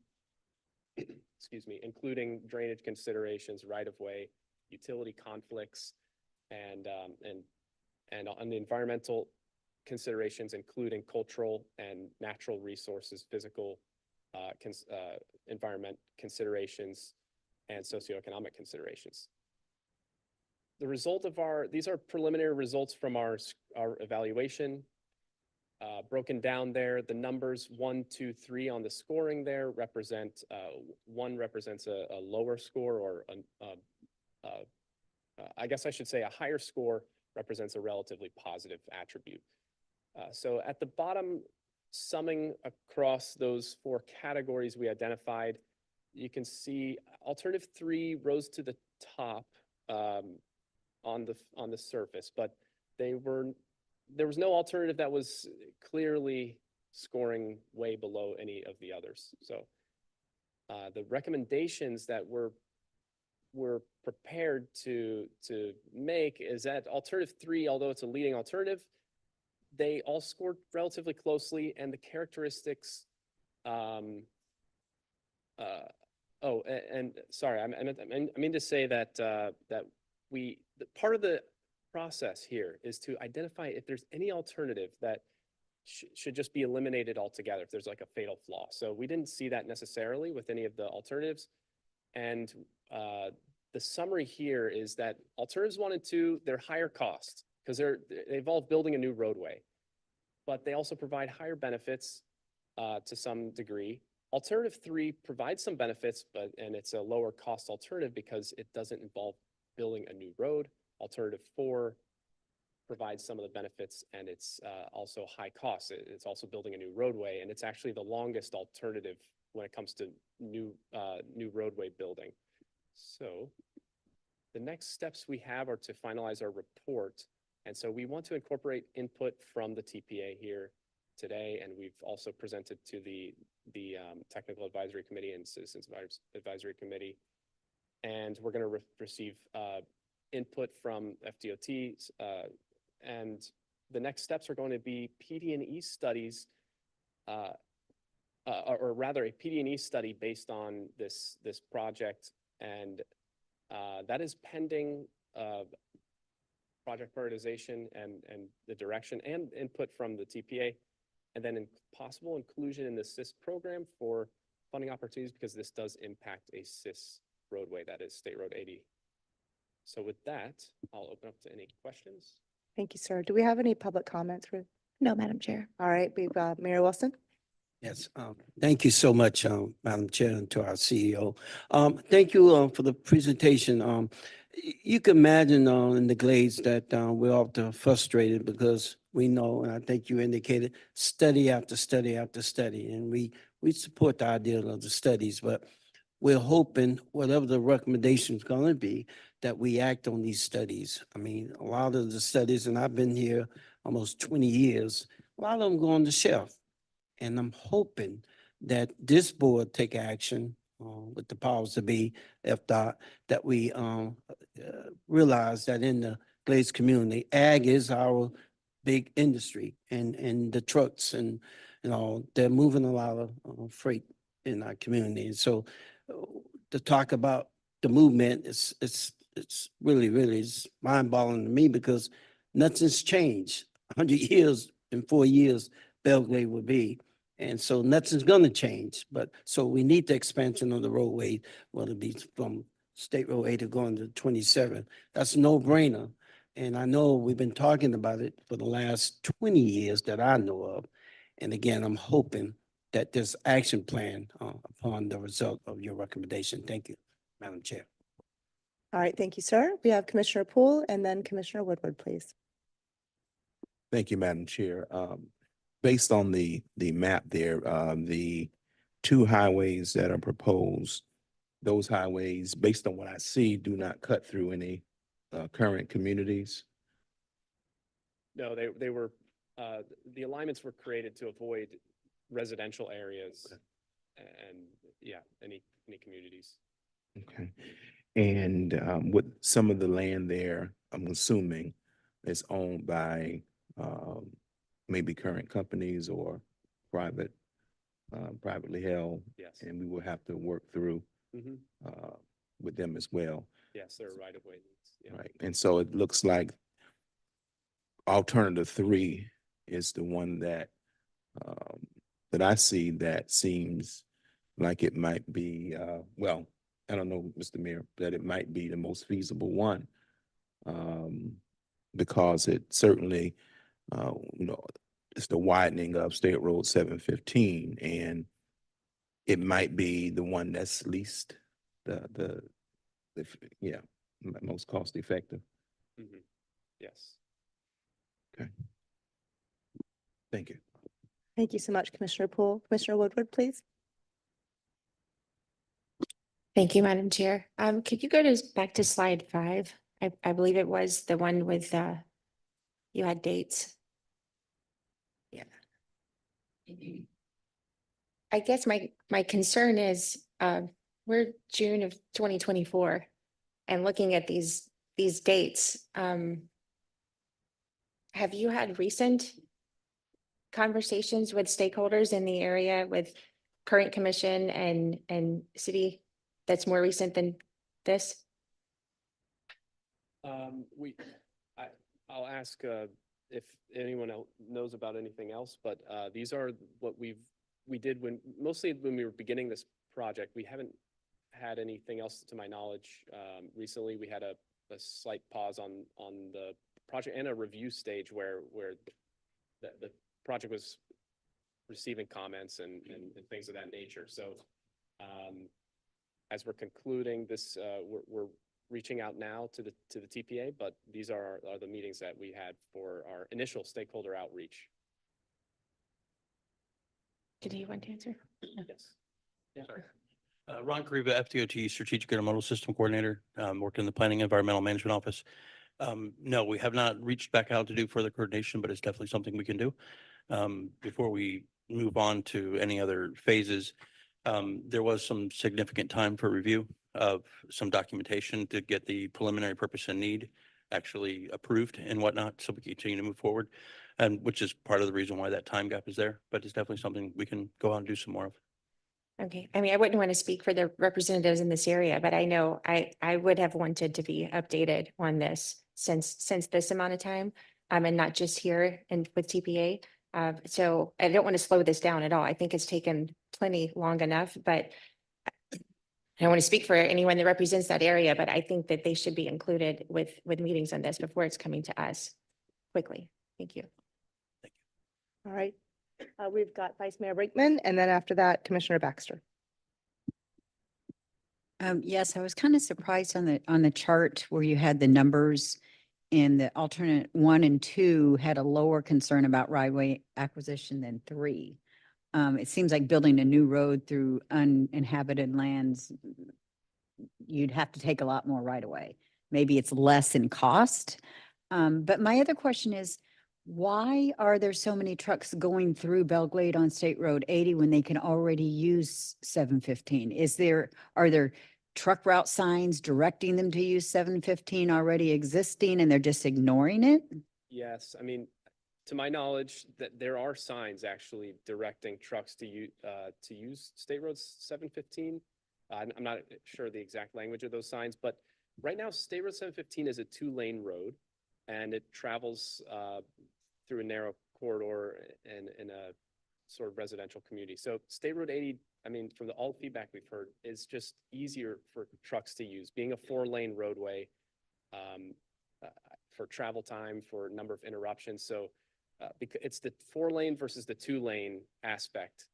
S16: including drainage considerations, right-of-way, utility conflicts, and on the environmental considerations, including cultural and natural resources, physical environment considerations, and socioeconomic considerations. The result of these are preliminary results from our evaluation, broken down there. The numbers 1, 2, 3 on the scoring there represent, 1 represents a lower score, or I guess I should say a higher score represents a relatively positive attribute. So at the bottom, summing across those 4 categories we identified, you can see alternative 3 rose to the top on the surface, but there was no alternative that was clearly scoring way below any of the others. So the recommendations that we're prepared to make is that alternative 3, although it's a leading alternative, they all scored relatively closely, and the characteristics, sorry, I mean to say that part of the process here is to identify if there's any alternative that should just be eliminated altogether, if there's like a fatal flaw. So we didn't see that necessarily with any of the alternatives. And the summary here is that alternatives 1 and 2, they're higher cost because they involve building a new roadway, but they also provide higher benefits to some degree. Alternative 3 provides some benefits, and it's a lower cost alternative because it doesn't involve building a new road. Alternative 4 provides some of the benefits, and it's also high cost. It's also building a new roadway, and it's actually the longest alternative when it comes to new roadway building. So the next steps we have are to finalize our report. And so we want to incorporate input from the TPA here today, and we've also presented to the Technical Advisory Committee and Citizens Advisory Committee. And we're going to receive input from FDOT, and the next steps are going to be PD&E studies, or rather a PD&E study based on this project, and that is pending project prioritization and the direction and input from the TPA, and then possible inclusion in the SIS program for funding opportunities, because this does impact a SIS roadway, that is State Road 80. So with that, I'll open up to any questions.
S1: Thank you, sir. Do we have any public comments, Ruth?
S2: No, Madam Chair.
S1: All right, we've Mayor Wilson.
S5: Yes, thank you so much, Madam Chair, and to our CEO. Thank you for the presentation. You can imagine in the Glades that we're often frustrated because we know, and I think you indicated, study after study after study, and we support the idea of the studies, but we're hoping whatever the recommendation's going to be, that we act on these studies. I mean, a lot of the studies, and I've been here almost 20 years, a lot of them go on the shelf. And I'm hoping that this board take action with the powers to be, FDOT, that we realize that in the Glades community, ag is our big industry, and the trucks and all, they're moving a lot of freight in our community. And so to talk about the movement, it's really, it's mind-boggling to me because nothing's changed. 100 years, in 4 years, Belgrade will be. And so nothing's gonna change, but so we need the expansion of the roadway, whether it be from State Road 8 to going to 27. That's a no-brainer. And I know we've been talking about it for the last 20 years that I know of. And again, I'm hoping that this action plan upon the result of your recommendation. Thank you, Madam Chair.
S1: All right, thank you, sir. We have Commissioner Poole and then Commissioner Woodward, please.
S17: Thank you, Madam Chair. Based on the map there, the two highways that are proposed, those highways, based on what I see, do not cut through any current communities.
S16: No, they were, the alignments were created to avoid residential areas and, yeah, any communities.
S17: Okay. And with some of the land there, I'm assuming is owned by maybe current companies or privately held.
S16: Yes.
S17: And we will have to work through
S16: Mhm.
S17: with them as well.
S16: Yes, they're right of way. Yeah.
S17: Right. And so it looks like alternative 3 is the one that that I see that seems like it might be well, I don't know, Mr. Mayor, that it might be the most feasible one. Because it certainly it's the widening of State Road 715, and it might be the one that's least the most cost effective.
S16: Mhm. Yes.
S17: Okay. Thank you.
S1: Thank you so much, Commissioner Poole. Commissioner Woodward, please.
S18: Thank you, Madam Chair. Could you go back to slide 5? I believe it was the one with, you had dates. Yeah. I guess my concern is, we're June of 2024 and looking at these dates, have you had recent conversations with stakeholders in the area with current commission and city that's more recent than this?
S16: I'll ask if anyone else knows about anything else, but these are what we did mostly when we were beginning this project. We haven't had anything else to my knowledge. Recently, we had a slight pause on the project and a review stage where the project was receiving comments and things of that nature. So as we're concluding this, we're reaching out now to the TPA, but these are the meetings that we had for our initial stakeholder outreach.
S18: Did he want to answer?
S16: Yes. Yeah.
S19: Sorry. Ron Kariba, FDOT Strategic Intermodal System Coordinator, worked in the Planning Environmental Management Office. No, we have not reached back out to do further coordination, but it's definitely something we can do. Before we move on to any other phases, there was some significant time for review of some documentation to get the preliminary purpose and need actually approved and whatnot, so we can continue to move forward. And which is part of the reason why that time gap is there, but it's definitely something we can go out and do some more of.
S18: Okay, I mean, I wouldn't want to speak for the representatives in this area, but I know I would have wanted to be updated on this since this amount of time, and not just here and with TPA. So I don't want to slow this down at all. I think it's taken plenty long enough, but I don't want to speak for anyone that represents that area, but I think that they should be included with meetings on this before it's coming to us quickly. Thank you.
S1: All right. We've got Vice Mayor Brinkman, and then after that, Commissioner Baxter.
S9: Yes, I was kind of surprised on the chart where you had the numbers and the alternate 1 and 2 had a lower concern about right-of-way acquisition than 3. It seems like building a new road through uninhabited lands, you'd have to take a lot more right-of-way. Maybe it's less in cost. But my other question is, why are there so many trucks going through Belglade on State Road 80 when they can already use 715? Are there truck route signs directing them to use 715 already existing and they're just ignoring it?
S16: Yes, I mean, to my knowledge, that there are signs actually directing trucks to use State Road 715. I'm not sure the exact language of those signs, but right now, State Road 715 is a 2-lane road, and it travels through a narrow corridor in a sort of residential community. So State Road 80, I mean, from all the feedback we've heard, is just easier for trucks to use, being a 4-lane roadway for travel time, for a number of interruptions. So because it's the 4-lane versus the 2-lane aspect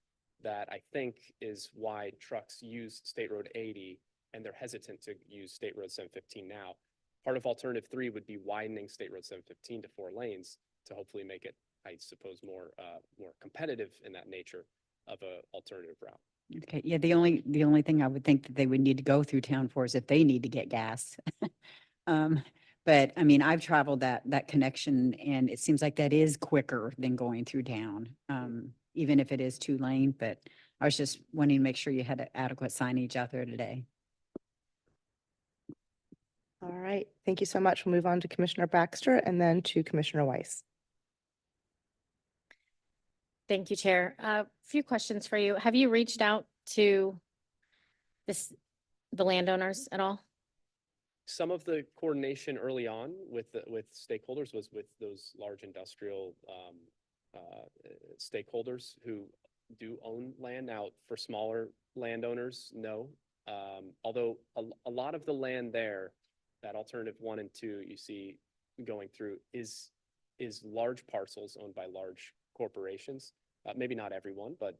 S16: that I think is why trucks use State Road 80 and they're hesitant to use State Road 715 now. Part of alternative 3 would be widening State Road 715 to 4 lanes to hopefully make it, I suppose, more competitive in that nature of a alternative route.
S9: Okay, yeah, the only thing I would think that they would need to go through town for is if they need to get gas. But I mean, I've traveled that connection and it seems like that is quicker than going through town, even if it is 2-lane, but I was just wanting to make sure you had adequate signage out there today.
S1: All right, thank you so much. We'll move on to Commissioner Baxter and then to Commissioner Weiss.
S20: Thank you, Chair. A few questions for you. Have you reached out to the landowners at all?
S16: Some of the coordination early on with stakeholders was with those large industrial stakeholders who do own land. Now, for smaller landowners, no. Although a lot of the land there, that alternative 1 and 2 you see going through is large parcels owned by large corporations. Maybe not everyone, but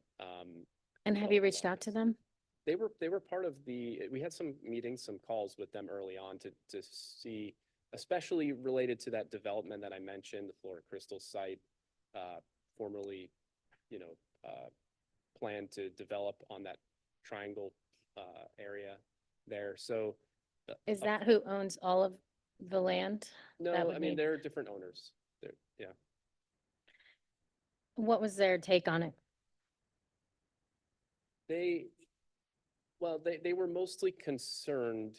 S20: And have you reached out to them?
S16: they were part of we had some meetings, some calls with them early on to see, especially related to that development that I mentioned, the Florida Crystal site, formerly, planned to develop on that triangle area there. So
S20: Is that who owns all of the land? That
S16: no,
S20: would
S16: I mean,
S20: need-
S16: there are different owners. Yeah.
S20: What was their take on it?
S16: They were mostly concerned,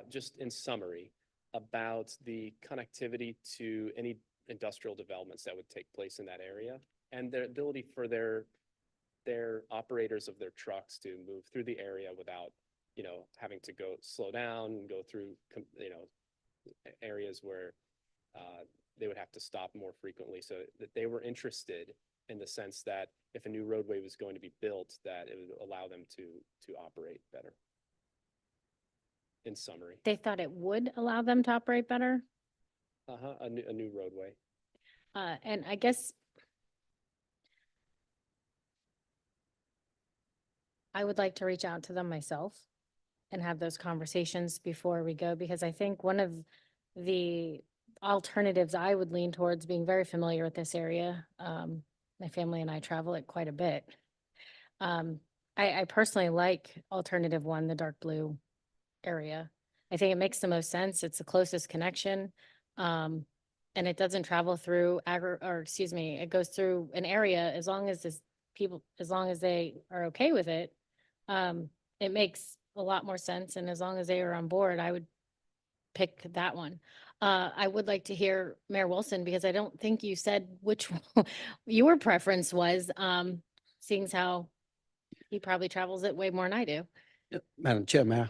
S16: just in summary, about the connectivity to any industrial developments that would take place in that area and their ability for their operators of their trucks to move through the area without, having to slow down and go through, areas where they would have to stop more frequently. So that they were interested in the sense that if a new roadway was going to be built, that it would allow them to operate better. In summary.
S20: They thought it would allow them to operate better?
S16: A new roadway.
S20: And I guess I would like to reach out to them myself and have those conversations before we go, because I think one of the alternatives I would lean towards, being very familiar with this area, my family and I travel it quite a bit. I personally like alternative 1, the dark blue area. I think it makes the most sense. It's the closest connection. And it doesn't travel through it goes through an area as long as they are okay with it. It makes a lot more sense. And as long as they are on board, I would pick that one. I would like to hear Mayor Wilson, because I don't think you said which your preference was, seeing how he probably travels it way more than I do.
S5: Madam Chair, Mayor.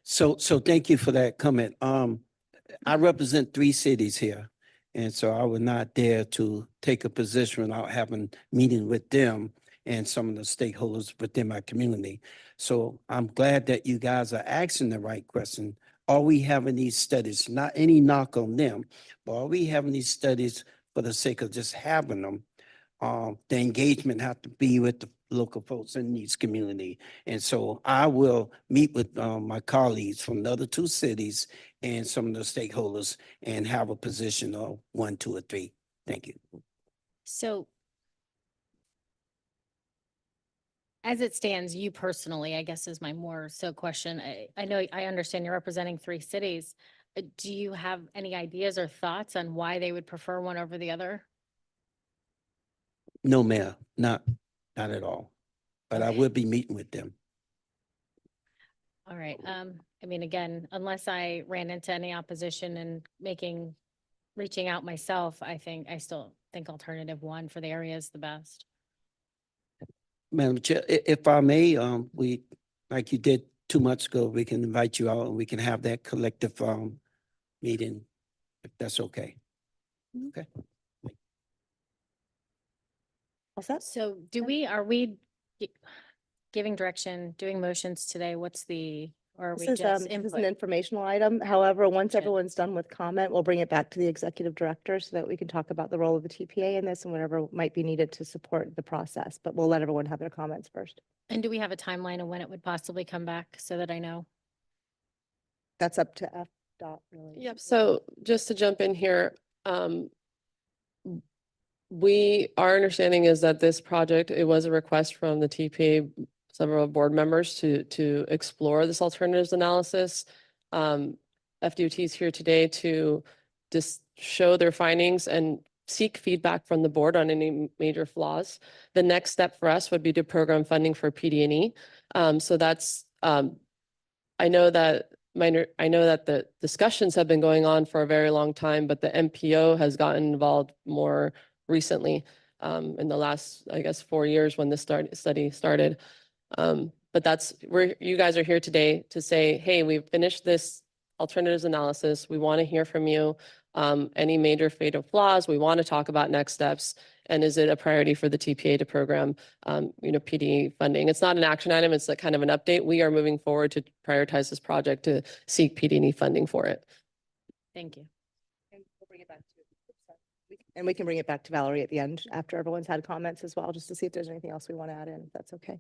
S5: So thank you for that comment. I represent 3 cities here. And so I would not dare to take a position without having meeting with them and some of the stakeholders within my community. So I'm glad that you guys are asking the right question. Are we having these studies? Not any knock on them, but are we having these studies for the sake of just having them? The engagement have to be with local folks in each community. And so I will meet with my colleagues from the other two cities and some of the stakeholders and have a position of 1, 2, or 3. Thank you.
S20: So as it stands, you personally, I guess is my more so question. I know, I understand you're representing 3 cities. Do you have any ideas or thoughts on why they would prefer one over the other?
S5: No, Mayor, not at all. But I
S20: Okay.
S5: will be meeting with them.
S20: All right. I mean, again, unless I ran into any opposition and reaching out myself, I still think alternative 1 for the area is the best.
S5: Madam Chair, if I may, we, like you did 2 months ago, we can invite you out and we can have that collective meeting, if that's okay. Okay.
S1: All set?
S20: So are we giving direction, doing motions today? What's or are we
S1: This is
S20: just
S1: an
S20: input?
S1: informational item. However, once
S20: Gotcha.
S1: everyone's done with comment, we'll bring it back to the executive director so that we can talk about the role of the TPA in this and whatever might be needed to support the process. But we'll let everyone have their comments first.
S20: And do we have a timeline of when it would possibly come back so that I know?
S1: That's up to FDOT, really.
S4: Yep, so just to jump in here, our understanding is that this project, it was a request from the TPA, several board members to explore this alternatives analysis. FDOT is here today to just show their findings and seek feedback from the board on any major flaws. The next step for us would be to program funding for PD&E. So that's, I know that the discussions have been going on for a very long time, but the MPO has gotten involved more recently in the last, I guess, 4 years when this study started. But you guys are here today to say, hey, we've finished this alternatives analysis. We want to hear from you. Any major fatal flaws, we want to talk about next steps. And is it a priority for the TPA to program, PD funding? It's not an action item. It's a kind of an update. We are moving forward to prioritize this project to seek PD&E funding for it.
S20: Thank you.
S1: And we'll bring it back and we can bring it back to Valerie at the end after everyone's had comments as well, just to see if there's anything else we want to add in, if that's okay.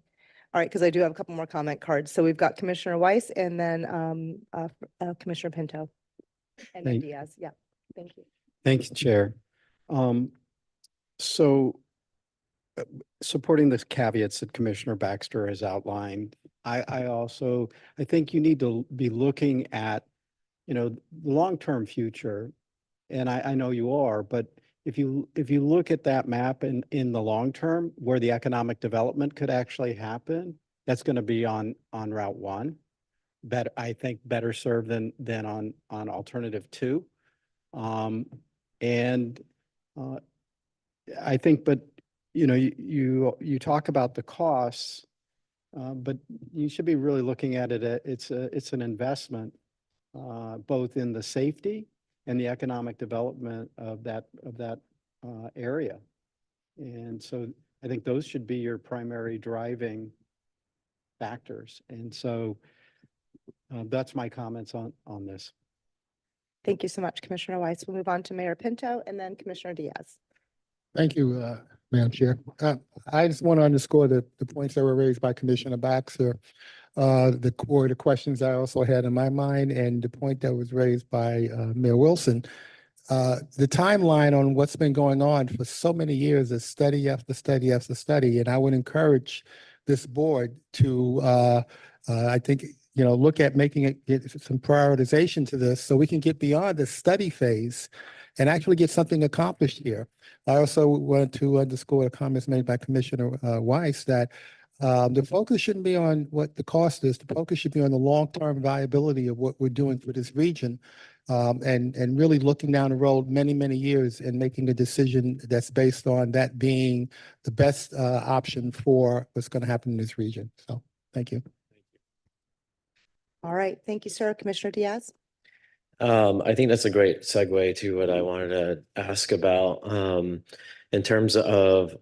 S1: All right, because I do have a couple more comment cards. So we've got Commissioner Weiss and then Commissioner Pinto. And then
S11: Thank-
S1: Diaz. Yeah, thank you.
S11: Thank you, Chair. So supporting the caveats that Commissioner Baxter has outlined, I think you need to be looking at, the long-term future. And I know you are, but if you look at that map in the long term, where the economic development could actually happen, that's going to be on Route 1. I think better served than on alternative 2. I think, but you talk about the costs, but you should be really looking at it. It's an investment, both in the safety and the economic development of that area. And so I think those should be your primary driving factors. And so that's my comments on this.
S1: Thank you so much, Commissioner Weiss. We'll move on to Mayor Pinto and then Commissioner Diaz.
S21: Thank you, Madam Chair. I just want to underscore the points that were raised by Commissioner Baxter. The questions I also had in my mind, and the point that was raised by Mayor Wilson. The timeline on what's been going on for so many years is study after study after study, and I would encourage this board to, I think, look at get some prioritization to this so we can get beyond the study phase and actually get something accomplished here. I also wanted to underscore the comments made by Commissioner Weiss that the focus shouldn't be on what the cost is. The focus should be on the long-term viability of what we're doing for this region, and really looking down the road many, many years and making a decision that's based on that being the best option for what's going to happen in this region. So, thank you.
S1: All right, thank you, sir. Commissioner Diaz.
S12: I think that's a great segue to what I wanted to ask about in terms of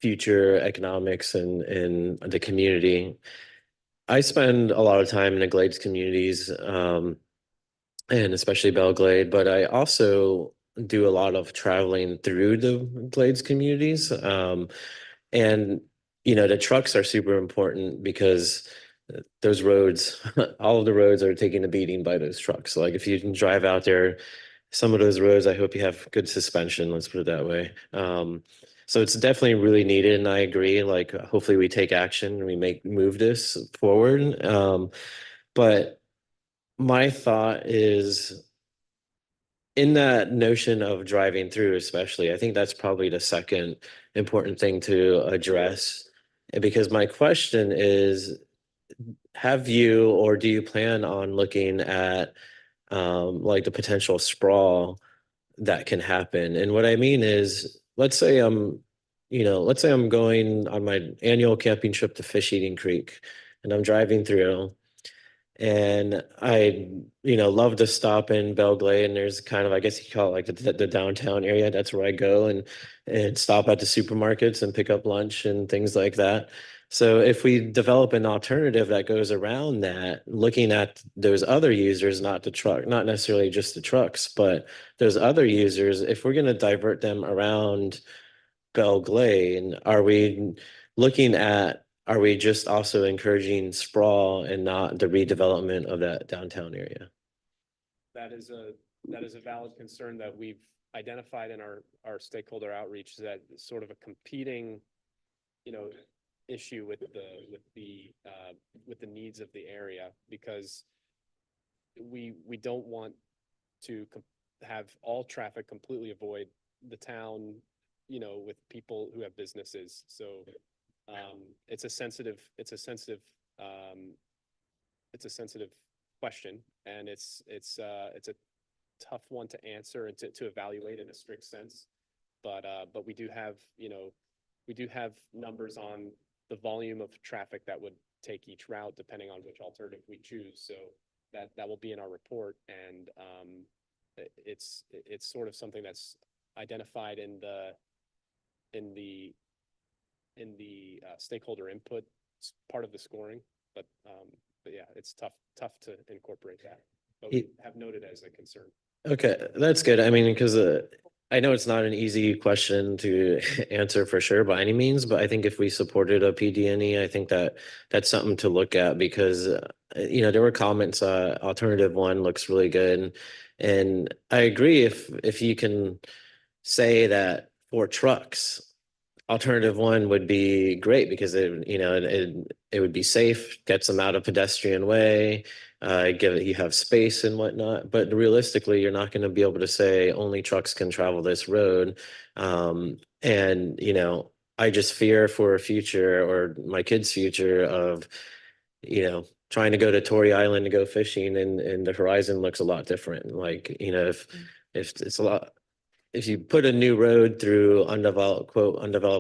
S12: future economics and the community. I spend a lot of time in the Glades communities, and especially Belle Glade, but I also do a lot of traveling through the Glades communities. And the trucks are super important because those roads, all of the roads are taking a beating by those trucks. Like if you can drive out there, some of those roads, I hope you have good suspension, let's put it that way. So it's definitely really needed, and I agree, like hopefully we take action and we move this forward. But my thought is in that notion of driving through, especially, I think that's probably the second important thing to address. And because my question is, have you or do you plan on looking at like the potential sprawl that can happen? And what I mean is, let's say I'm going on my annual camping trip to Fish Eating Creek and I'm driving through and I, love to stop in Belle Glade, and there's kind of, I guess you call it like the downtown area. That's where I go and stop at the supermarkets and pick up lunch and things like that. So if we develop an alternative that goes around that, looking at those other users, not necessarily just the trucks, but those other users, if we're going to divert them around Belle Glade, are we just also encouraging sprawl and not the redevelopment of that downtown area?
S16: That is a valid concern that we've identified in our stakeholder outreach, that sort of a competing, issue with the needs of the area, because we don't want to have all traffic completely avoid the town, with people who have businesses. So it's a sensitive question, and it's a tough one to answer and to evaluate in a strict sense. But we do have numbers on the volume of traffic that would take each route depending on which alternative we choose. So that will be in our report, and it's sort of something that's identified in the stakeholder input part of the scoring, but yeah, it's tough to incorporate that, but we have noted as a concern.
S12: Okay, that's good. I mean, because I know it's not an easy question to answer for sure by any means, but I think if we supported a PD&E, I think that's something to look at, because there were comments, alternative one looks really good. And I agree, if you can say that for trucks, alternative one would be great, because it would be safe, gets them out of pedestrian way, you have space and whatnot. But realistically, you're not going to be able to say only trucks can travel this road. And I just fear for a future, or my kids' future, of trying to go to Torrey Island to go fishing, and the horizon looks a lot different. Like, if it's a lot. If you put a new road through undeveloped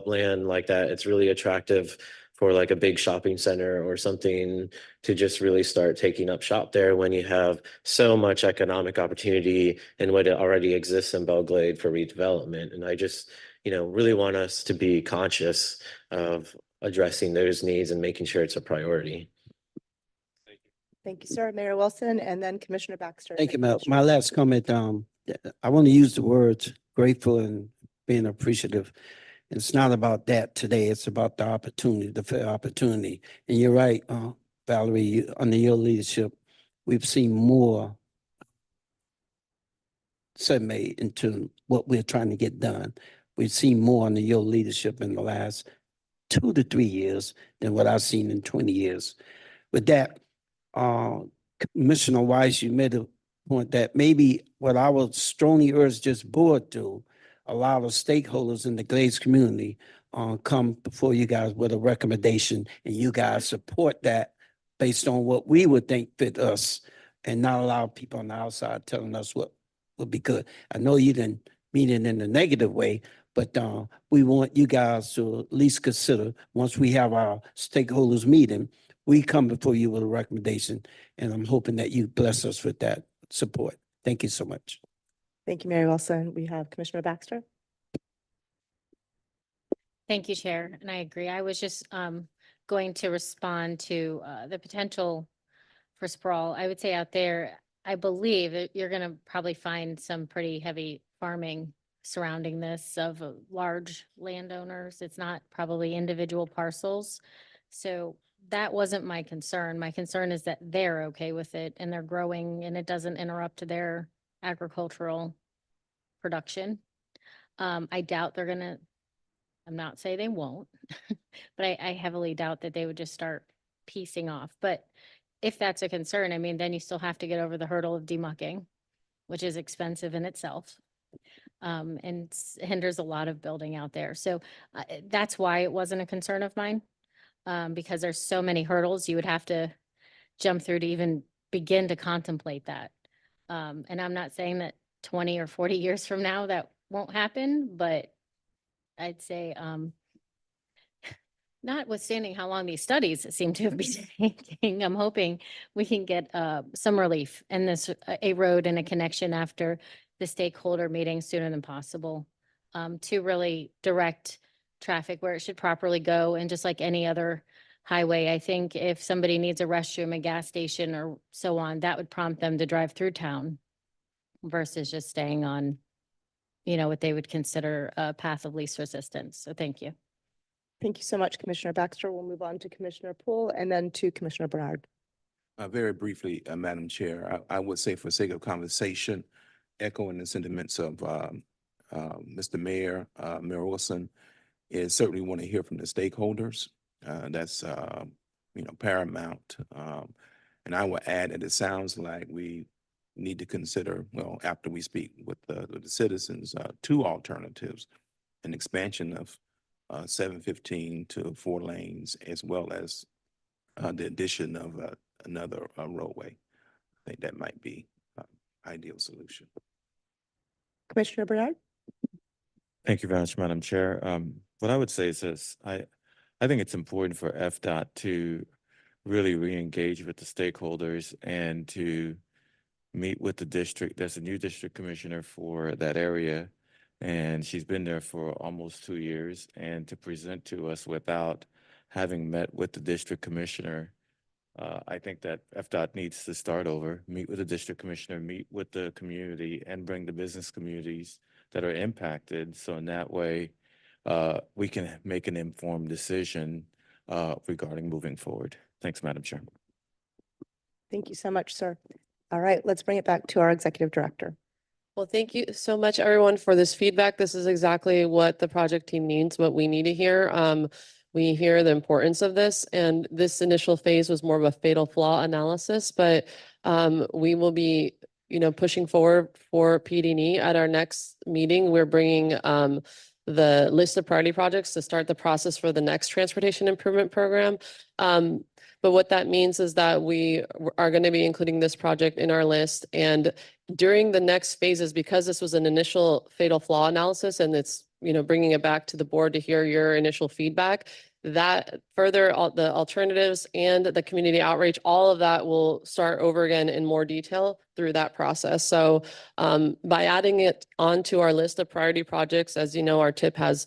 S12: land like that, it's really attractive for like a big shopping center or something to just really start taking up shop there, when you have so much economic opportunity and what already exists in Belle Glade for redevelopment. And I just, really want us to be conscious of addressing those needs and making sure it's a priority.
S1: Thank you, sir. Mayor Wilson, and then Commissioner Baxter.
S5: Thank you, Mel. My last comment, I want to use the words grateful and being appreciative. It's not about that today. It's about the opportunity, the fair opportunity. And you're right, Valerie, under your leadership, we've seen more made into what we're trying to get done. We've seen more under your leadership in the last 2 to 3 years than what I've seen in 20 years. With that, Commissioner Weiss, you made a point that maybe what I would strongly urge this board to allow the stakeholders in the Glades community come before you guys with a recommendation, and you guys support that based on what we would think fit us, and not allow people on the outside telling us what would be good. I know you didn't mean it in a negative way, but we want you guys to at least consider, once we have our stakeholders meeting, we come before you with a recommendation, and I'm hoping that you bless us with that support. Thank you so much.
S1: Thank you, Mayor Wilson. We have Commissioner Baxter.
S20: Thank you, Chair, and I agree. I was just going to respond to the potential for sprawl. I would say out there, I believe that you're going to probably find some pretty heavy farming surrounding this of large landowners. It's not probably individual parcels. So that wasn't my concern. My concern is that they're okay with it and they're growing and it doesn't interrupt their agricultural production. I doubt they're gonna, I'm not saying they won't, but I heavily doubt that they would just start piecing off. But if that's a concern, I mean, then you still have to get over the hurdle of demucking, which is expensive in itself. And hinders a lot of building out there. So that's why it wasn't a concern of mine. Because there's so many hurdles you would have to jump through to even begin to contemplate that. And I'm not saying that 20 or 40 years from now that won't happen, but I'd say, notwithstanding how long these studies seem to have been taking, I'm hoping we can get some relief in this, a road and a connection after the stakeholder meeting sooner than possible, to really direct traffic where it should properly go. And just like any other highway, I think if somebody needs a restroom, a gas station or so on, that would prompt them to drive through town versus just staying on, you know, what they would consider a path of least resistance. So thank you.
S1: Thank you so much, Commissioner Baxter. We'll move on to Commissioner Poole and then to Commissioner Bernard.
S17: Very briefly, Madam Chair, I would say for sake of conversation, echoing the sentiments of Mr. Mayor, Mayor Wilson, is certainly want to hear from the stakeholders. That's paramount. And I will add that it sounds like we need to consider, well, after we speak with the citizens, two alternatives: an expansion of 715 to 4 lanes, as well as the addition of another roadway. I think that might be ideal solution.
S1: Commissioner Bernard?
S7: Thank you very much, Madam Chair. What I would say is this: I think it's important for FDOT to really re-engage with the stakeholders and to meet with the district. There's a new district commissioner for that area, and she's been there for almost 2 years. And to present to us without having met with the district commissioner, I think that FDOT needs to start over, meet with the district commissioner, meet with the community, and bring the business communities that are impacted. So in that way, we can make an informed decision regarding moving forward. Thanks, Madam Chair.
S1: Thank you so much, sir. All right, let's bring it back to our executive director.
S4: Well, thank you so much, everyone, for this feedback. This is exactly what the project team needs, what we need to hear. We hear the importance of this, and this initial phase was more of a fatal flaw analysis, but we will be, pushing forward for PD&E at our next meeting. We're bringing the list of priority projects to start the process for the next transportation improvement program. But what that means is that we are going to be including this project in our list. And during the next phases, because this was an initial fatal flaw analysis and it's, bringing it back to the board to hear your initial feedback, that further the alternatives and the community outreach, all of that will start over again in more detail through that process. So by adding it onto our list of priority projects, as you know, our TIP has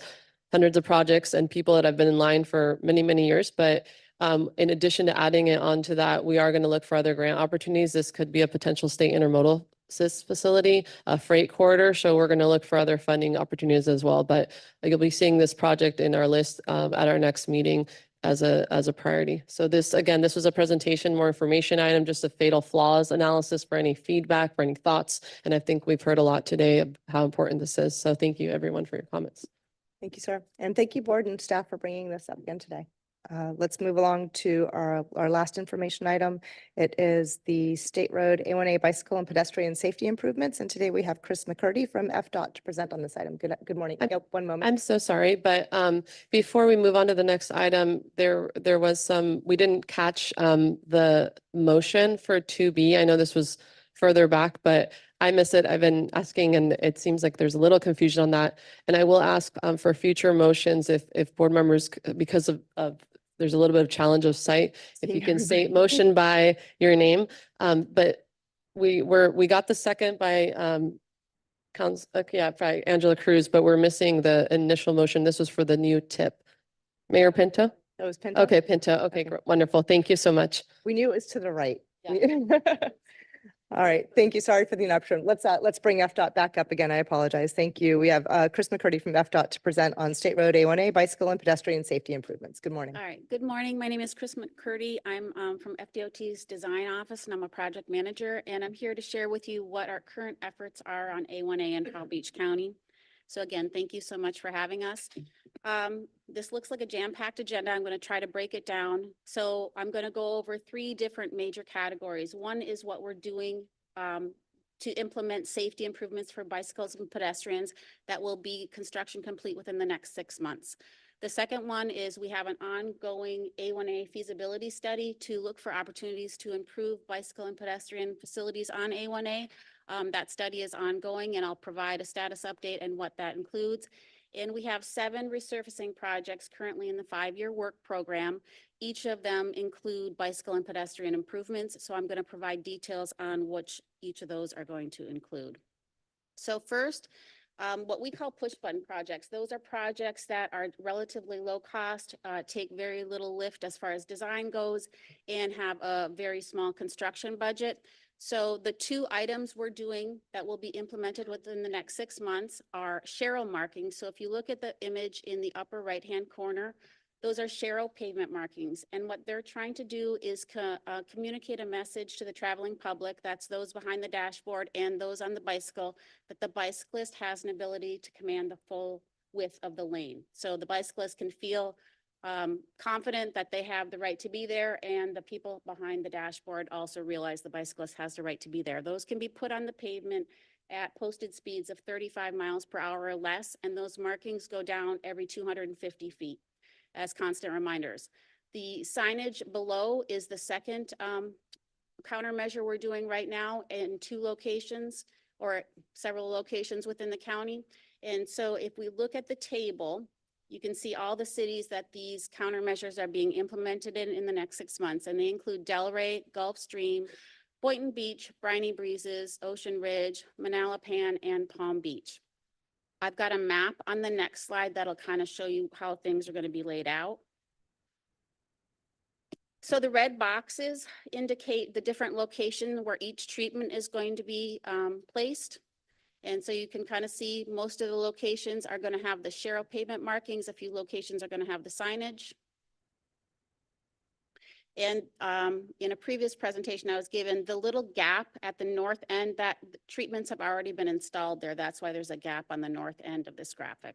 S4: hundreds of projects and people that have been in line for many, many years. But in addition to adding it onto that, we are going to look for other grant opportunities. This could be a potential state intermodal facility, a freight corridor. So we're going to look for other funding opportunities as well. But you'll be seeing this project in our list at our next meeting as a priority. So this was a presentation, more information item, just a fatal flaws analysis for any feedback, for any thoughts. And I think we've heard a lot today of how important this is. So thank you, everyone, for your comments.
S1: Thank you, sir. And thank you, board and staff, for bringing this up again today. Let's move along to our last information item. It is the State Road A1A bicycle and pedestrian safety improvements. And today we have Chris McCurdy from FDOT to present on this item. Good morning. Yep, one moment.
S4: I'm so sorry, but before we move on to the next item, there was we didn't catch the motion for 2B. I know this was further back, but I miss it. I've been asking, and it seems like there's a little confusion on that. And I will ask for future motions if board members, because of there's a little bit of challenge of sight, if you can say motion by your name. But we got the second by by Angela Cruz, but we're missing the initial motion. This was for the new TIP. Mayor Pinto?
S1: That was Pinto.
S4: Okay, Pinto. Okay, wonderful. Thank you so much.
S1: We knew it was to the right. All right, thank you. Sorry for the interruption. Let's bring FDOT back up again. I apologize. Thank you. We have Chris McCurdy from FDOT to present on State Road A1A bicycle and pedestrian safety improvements. Good morning.
S8: All right, good morning. My name is Chris McCurdy. I'm from FDOT's design office and I'm a project manager. And I'm here to share with you what our current efforts are on A1A in Palm Beach County. So again, thank you so much for having us. This looks like a jam-packed agenda. I'm going to try to break it down. So I'm going to go over 3 different major categories. One is what we're doing to implement safety improvements for bicycles and pedestrians that will be construction complete within the next 6 months. The second one is we have an ongoing A1A feasibility study to look for opportunities to improve bicycle and pedestrian facilities on A1A. That study is ongoing and I'll provide a status update and what that includes. And we have 7 resurfacing projects currently in the 5-year work program. Each of them include bicycle and pedestrian improvements. So I'm going to provide details on which each of those are going to include. So first, what we call push button projects. Those are projects that are relatively low cost, take very little lift as far as design goes, and have a very small construction budget. So the 2 items we're doing that will be implemented within the next 6 months are Sharrow markings. So if you look at the image in the upper right-hand corner, those are Sharrow pavement markings. And what they're trying to do is communicate a message to the traveling public, that's those behind the dashboard and those on the bicycle, that the bicyclist has an ability to command the full width of the lane. So the bicyclist can feel confident that they have the right to be there, and the people behind the dashboard also realize the bicyclist has the right to be there. Those can be put on the pavement at posted speeds of 35 miles per hour or less, and those markings go down every 250 feet as constant reminders. The signage below is the second countermeasure we're doing right now in 2 locations or several locations within the county. And so if we look at the table, you can see all the cities that these countermeasures are being implemented in the next 6 months. And they include Delray, Gulfstream, Boynton Beach, Briny Breezes, Ocean Ridge, Manalapan, and Palm Beach. I've got a map on the next slide that'll kind of show you how things are going to be laid out. So the red boxes indicate the different location where each treatment is going to be placed. And so you can kind of see most of the locations are going to have the Sharrow pavement markings. A few locations are going to have the signage. And in a previous presentation I was given, the little gap at the north end, that treatments have already been installed there. That's why there's a gap on the north end of this graphic.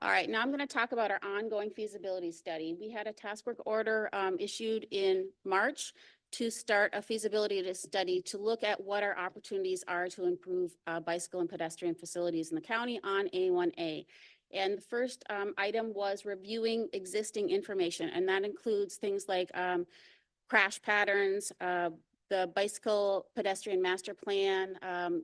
S8: All right, now I'm going to talk about our ongoing feasibility study. We had a task work order issued in March to start a feasibility study to look at what our opportunities are to improve bicycle and pedestrian facilities in the county on A1A. And the first item was reviewing existing information, and that includes things like crash patterns, the bicycle pedestrian master plan,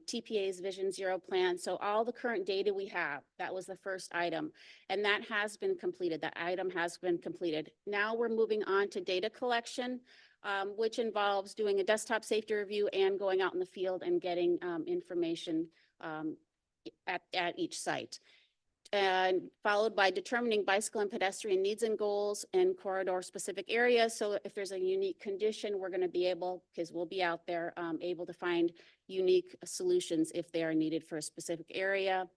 S8: TPA's Vision Zero plan. So all the current data we have, that was the first item. And that has been completed. That item has been completed. Now we're moving on to data collection, which involves doing a desktop safety review and going out in the field and getting information at each site. And followed by determining bicycle and pedestrian needs and goals in corridor specific areas. So if there's a unique condition, we're going to be able, because we'll be out there, able to find unique solutions if they are needed for a specific area.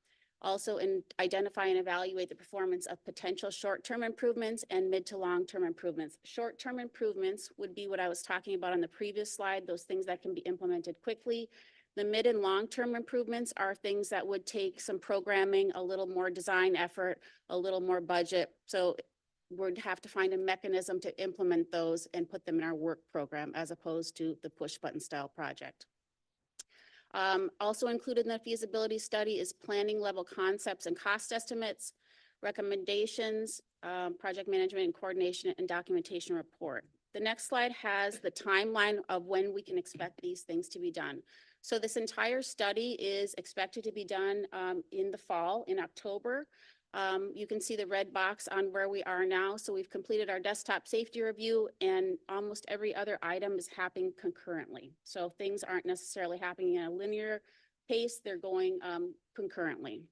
S8: Also, identify and evaluate the performance of potential short-term improvements and mid to long-term improvements. Short-term improvements would be what I was talking about on the previous slide, those things that can be implemented quickly. The mid and long-term improvements are things that would take some programming, a little more design effort, a little more budget. So we'd have to find a mechanism to implement those and put them in our work program as opposed to the push button style project. Also included in the feasibility study is planning level concepts and cost estimates, recommendations, project management and coordination and documentation report. The next slide has the timeline of when we can expect these things to be done. So this entire study is expected to be done in the fall, in October. You can see the red box on where we are now. So we've completed our desktop safety review and almost every other item is happening concurrently. So things aren't necessarily happening in a linear pace, they're going concurrently.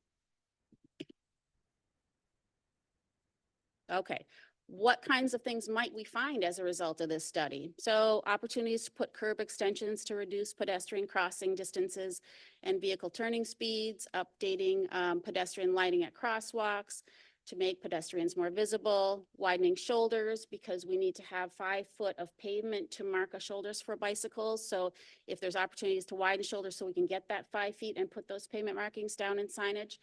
S8: Okay, what kinds of things might we find as a result of this study? So opportunities to put curb extensions to reduce pedestrian crossing distances and vehicle turning speeds, updating pedestrian lighting at crosswalks to make pedestrians more visible, widening shoulders because we need to have 5 foot of pavement to mark a shoulders for bicycles. So if there's opportunities to widen shoulders so we can get that 5 feet and put those pavement markings down in signage,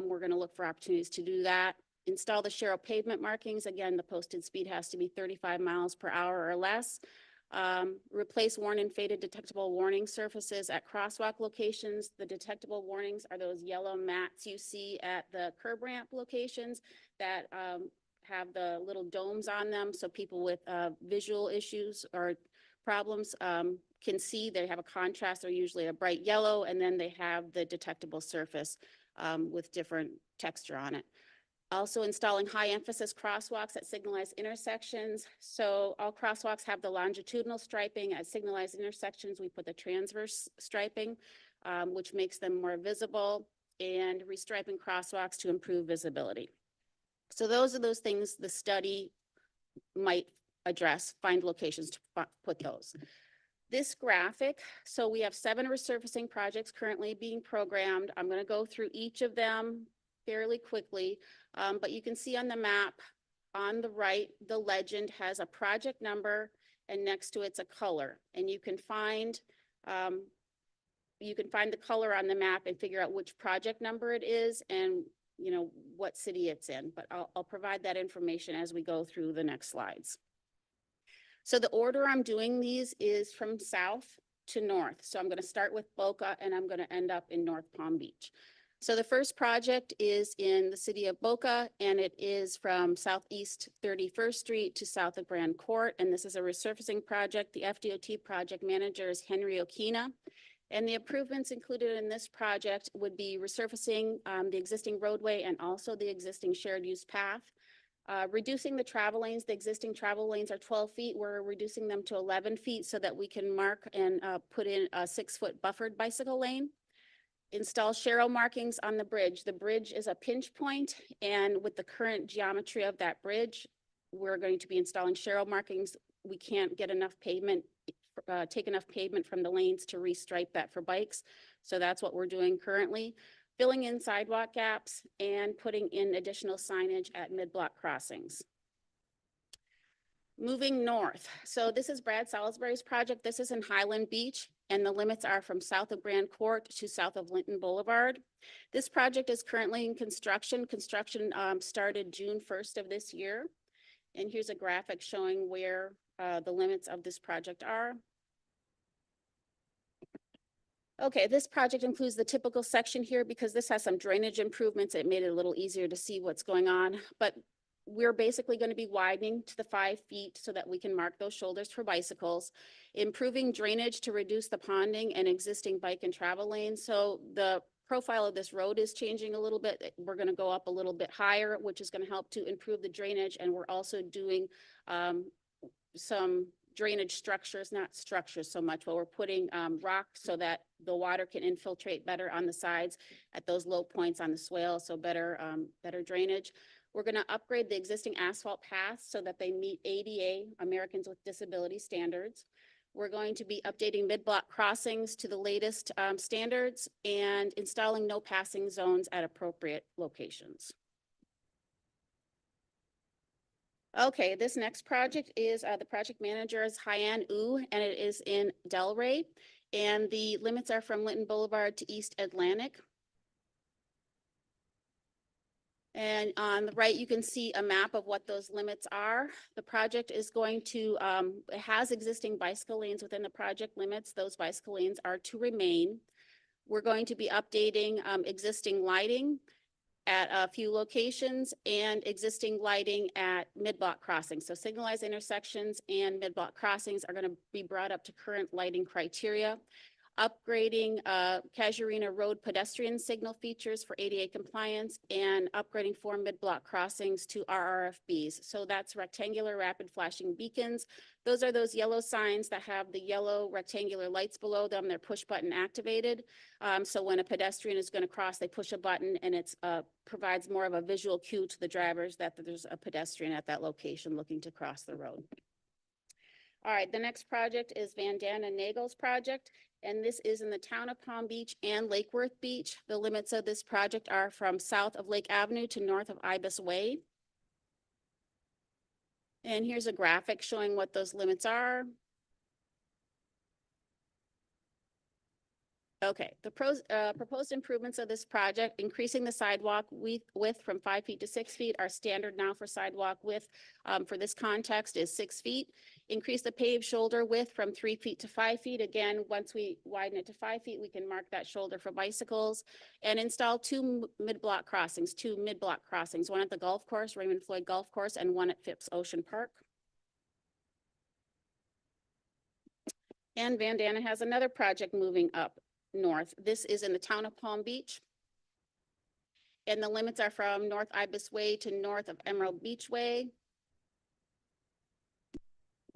S8: we're going to look for opportunities to do that. Install the Sharrow pavement markings. Again, the posted speed has to be 35 miles per hour or less. Replace worn and faded detectable warning surfaces at crosswalk locations. The detectable warnings are those yellow mats you see at the curb ramp locations that have the little domes on them so people with visual issues or problems can see. They have a contrast. They're usually a bright yellow, and then they have the detectable surface with different texture on it. Also installing high emphasis crosswalks at signalized intersections. So all crosswalks have the longitudinal striping. At signalized intersections, we put the transverse striping, which makes them more visible, and restriping crosswalks to improve visibility. So those are those things the study might address, find locations to put those. This graphic, so we have 7 resurfacing projects currently being programmed. I'm going to go through each of them fairly quickly, but you can see on the map on the right, the legend has a project number and next to it's a color, and you can find the color on the map and figure out which project number it is and what city it's in, but I'll provide that information as we go through the next slides. So the order I'm doing these is from south to north. So I'm going to start with Boca and I'm going to end up in North Palm Beach. So the first project is in the city of Boca, and it is from Southeast 31st Street to south of Grand Court. And this is a resurfacing project. The FDOT project manager is Henry Okina. And the improvements included in this project would be resurfacing the existing roadway and also the existing shared use path. Reducing the travel lanes. The existing travel lanes are 12 feet. We're reducing them to 11 feet so that we can mark and put in a 6-foot buffered bicycle lane. Install Sharrow markings on the bridge. The bridge is a pinch point, and with the current geometry of that bridge, we're going to be installing Sharrow markings. We can't get enough pavement, take enough pavement from the lanes to restripe that for bikes. So that's what we're doing currently. Filling in sidewalk gaps and putting in additional signage at mid-block crossings. Moving north. So this is Brad Salisbury's project. This is in Highland Beach, and the limits are from south of Grand Court to south of Linton Boulevard. This project is currently in construction. Construction started June 1st of this year. And here's a graphic showing where the limits of this project are. Okay, this project includes the typical section here because this has some drainage improvements. It made it a little easier to see what's going on, but we're basically going to be widening to the 5 feet so that we can mark those shoulders for bicycles, improving drainage to reduce the ponding and existing bike and travel lanes. So the profile of this road is changing a little bit. We're going to go up a little bit higher, which is going to help to improve the drainage. And we're also doing some drainage structures, not structures so much, but we're putting rock so that the water can infiltrate better on the sides at those low points on the swale, so better drainage. We're going to upgrade the existing asphalt paths so that they meet ADA, Americans with Disabilities standards. We're going to be updating mid-block crossings to the latest standards and installing no passing zones at appropriate locations. Okay, this next project is the project manager is Hyan Wu, and it is in Delray. And the limits are from Linton Boulevard to East Atlantic. And on the right, you can see a map of what those limits are. The project is going to, it has existing bicycle lanes within the project limits. Those bicycle lanes are to remain. We're going to be updating existing lighting at a few locations and existing lighting at mid-block crossings. So signalized intersections and mid-block crossings are going to be brought up to current lighting criteria. upgrading Casuarina Road pedestrian signal features for ADA compliance, and upgrading 4 mid-block crossings to RRFBs. So that's rectangular rapid flashing beacons. Those are those yellow signs that have the yellow rectangular lights below them. They're push button activated. So when a pedestrian is going to cross, they push a button, and it's provides more of a visual cue to the drivers that there's a pedestrian at that location looking to cross the road. All right, the next project is Vandana Nagel's project, and this is in the town of Palm Beach and Lake Worth Beach. The limits of this project are from south of Lake Avenue to north of Ibis Way. And here's a graphic showing what those limits are. Okay, the proposed improvements of this project, increasing the sidewalk width from 5 feet to 6 feet. Our standard now for sidewalk width for this context is 6 feet. Increase the paved shoulder width from 3 feet to 5 feet. Again, once we widen it to 5 feet, we can mark that shoulder for bicycles. And install two mid-block crossings, one at the golf course, Raymond Floyd Golf Course, and one at Phipps Ocean Park. And Vandana has another project moving up north. This is in the town of Palm Beach. And the limits are from North Ibis Way to north of Emerald Beach Way.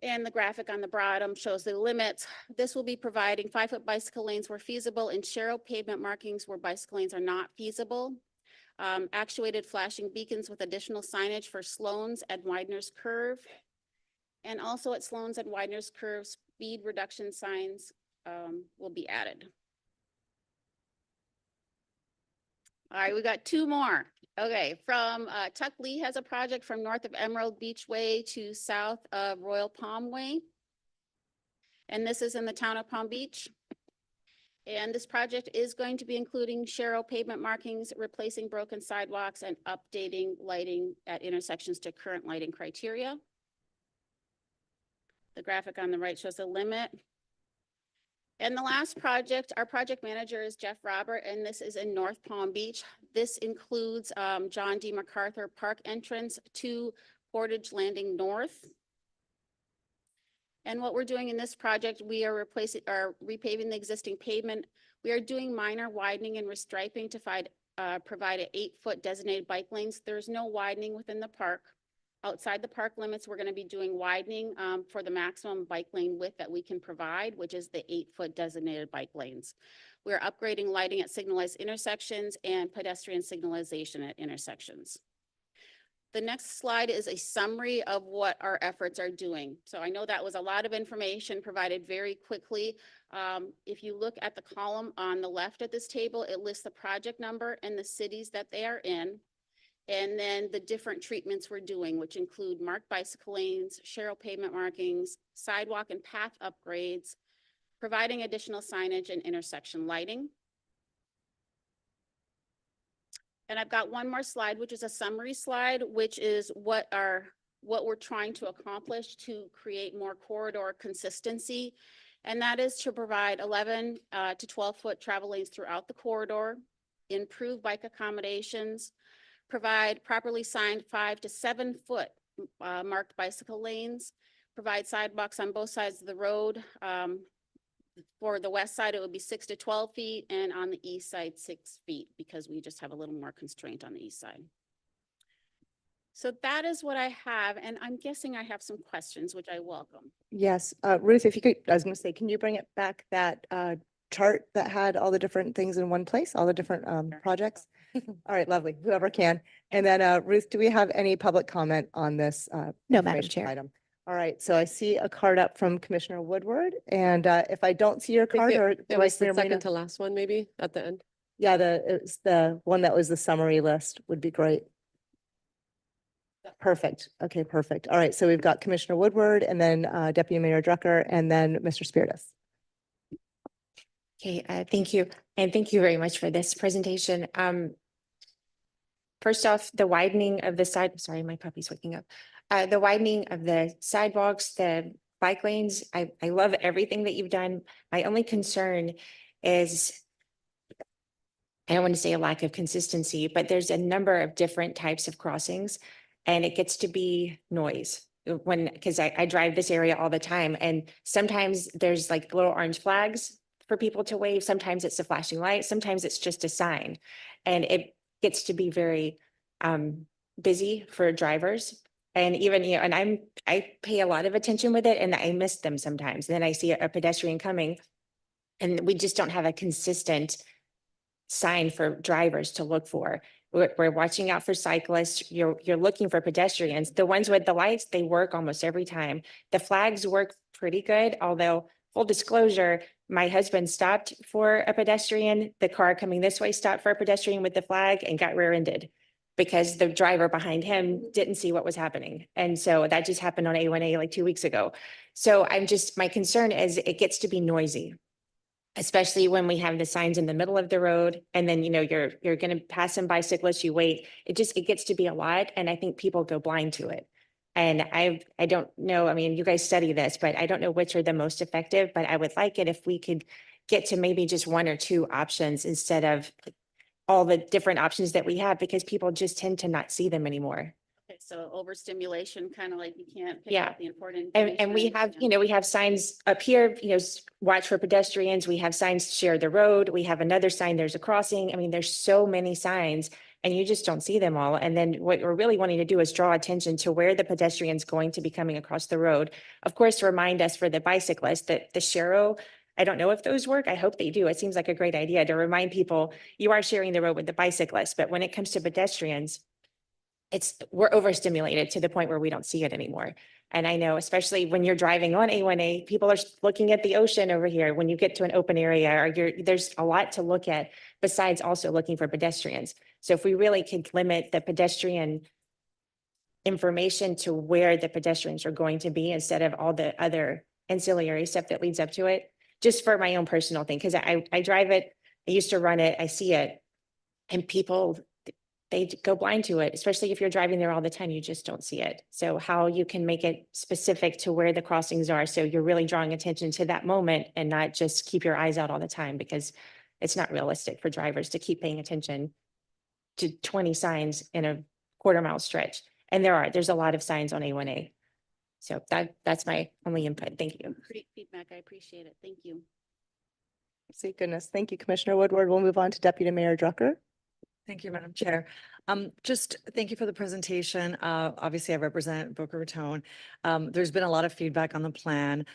S8: And the graphic on the bottom shows the limits. This will be providing 5-foot bicycle lanes where feasible and shallow pavement markings where bicycle lanes are not feasible. Actuated flashing beacons with additional signage for Sloan's and Widener's Curve. And also at Sloan's and Widener's Curve, speed reduction signs will be added. All right, we got two more. Okay, from Tuck Lee has a project from north of Emerald Beach Way to south of Royal Palm Way. And this is in the town of Palm Beach. And this project is going to be including shallow pavement markings, replacing broken sidewalks, and updating lighting at intersections to current lighting criteria. The graphic on the right shows the limit. And the last project, our project manager is Jeff Robert, and this is in North Palm Beach. This includes John D. MacArthur Park entrance to Portage Landing North. And what we're doing in this project, we are repaving the existing pavement. We are doing minor widening and restriping to provide an 8-foot designated bike lanes. There's no widening within the park. Outside the park limits, we're going to be doing widening for the maximum bike lane width that we can provide, which is the 8-foot designated bike lanes. We're upgrading lighting at signalized intersections and pedestrian signalization at intersections. The next slide is a summary of what our efforts are doing. So I know that was a lot of information provided very quickly. If you look at the column on the left of this table, it lists the project number and the cities that they are in. And then the different treatments we're doing, which include marked bicycle lanes, shallow pavement markings, sidewalk and path upgrades, providing additional signage and intersection lighting. And I've got one more slide, which is a summary slide, which is what we're trying to accomplish to create more corridor consistency. And that is to provide 11 to 12-foot travel lanes throughout the corridor, improve bike accommodations, provide properly signed 5 to 7 foot marked bicycle lanes, provide sidewalks on both sides of the road. For the west side, it would be 6 to 12 feet, and on the east side, 6 feet, because we just have a little more constraint on the east side. So that is what I have, and I'm guessing I have some questions, which I welcome.
S1: Yes, Ruth, if you could, I was going to say, can you bring it back that chart that had all the different things in one place, all the different projects? All right, lovely, whoever can. And then Ruth, do we have any public comment on this?
S18: No, Madam
S1: information
S18: Chair.
S1: item? All right, so I see a card up from Commissioner Woodward, and if I don't see your card or.
S4: It was the second to last one, maybe at the end.
S1: Yeah, it's the one that was the summary list would be great. Perfect. Okay, perfect. All right, so we've got Commissioner Woodward and then Deputy Mayor Drucker and then Mr. Spiritus.
S18: Okay, thank you. And thank you very much for this presentation. First off, the widening of the sorry, my puppy's waking up. The widening of the sidewalks, the bike lanes, I love everything that you've done. My only concern is, I don't want to say a lack of consistency, but there's a number of different types of crossings and it gets to be noise because I drive this area all the time and sometimes there's like little orange flags for people to wave. Sometimes it's a flashing light, sometimes it's just a sign. And it gets to be very busy for drivers. And even, you know, and I pay a lot of attention with it and I miss them sometimes. And then I see a pedestrian coming and we just don't have a consistent sign for drivers to look for. We're watching out for cyclists. You're looking for pedestrians. The ones with the lights, they work almost every time. The flags work pretty good, although full disclosure, my husband stopped for a pedestrian. The car coming this way stopped for a pedestrian with the flag and got rear-ended because the driver behind him didn't see what was happening. And so that just happened on A1A like 2 weeks ago. So my concern is it gets to be noisy, especially when we have the signs in the middle of the road and then, you know, you're going to pass some bicyclists, you wait. It gets to be a lot. And I think people go blind to it. And I don't know, I mean, you guys study this, but I don't know which are the most effective, but I would like it if we could get to maybe just 1 or 2 options instead of all the different options that we have, because people just tend to not see them anymore.
S8: Okay, so overstimulation, kind of like you can't pick
S18: Yeah.
S8: up the important.
S18: And we
S8: information.
S18: have, you know, we have signs up here, you know, watch for pedestrians. We have signs, share the road. We have another sign, there's a crossing. I mean, there's so many signs and you just don't see them all. And then what we're really wanting to do is draw attention to where the pedestrian's going to be coming across the road. Of course, remind us for the bicyclist that the Sharrow, I don't know if those work. I hope they do. It seems like a great idea to remind people you are sharing the road with the bicyclist. But when it comes to pedestrians, we're overstimulated to the point where we don't see it anymore. And I know, especially when you're driving on A1A, people are looking at the ocean over here. When you get to an open area or there's a lot to look at besides also looking for pedestrians. So if we really could limit the pedestrian information to where the pedestrians are going to be instead of all the other ancillary stuff that leads up to it, just for my own personal thing, because I drive it, I used to run it, I see it, and people, they go blind to it, especially if you're driving there all the time, you just don't see it. So how you can make it specific to where the crossings are, so you're really drawing attention to that moment and not just keep your eyes out all the time, because it's not realistic for drivers to keep paying attention to 20 signs in a quarter-mile stretch. And there's a lot of signs on A1A. So that's my only input. Thank you.
S8: Great feedback. I appreciate it. Thank you.
S1: See, goodness. Thank you, Commissioner Woodward. We'll move on to Deputy Mayor Drucker.
S6: Thank you, Madam Chair. Just thank you for the presentation. Obviously, I represent Boca Raton. There's been a lot of feedback on the plan.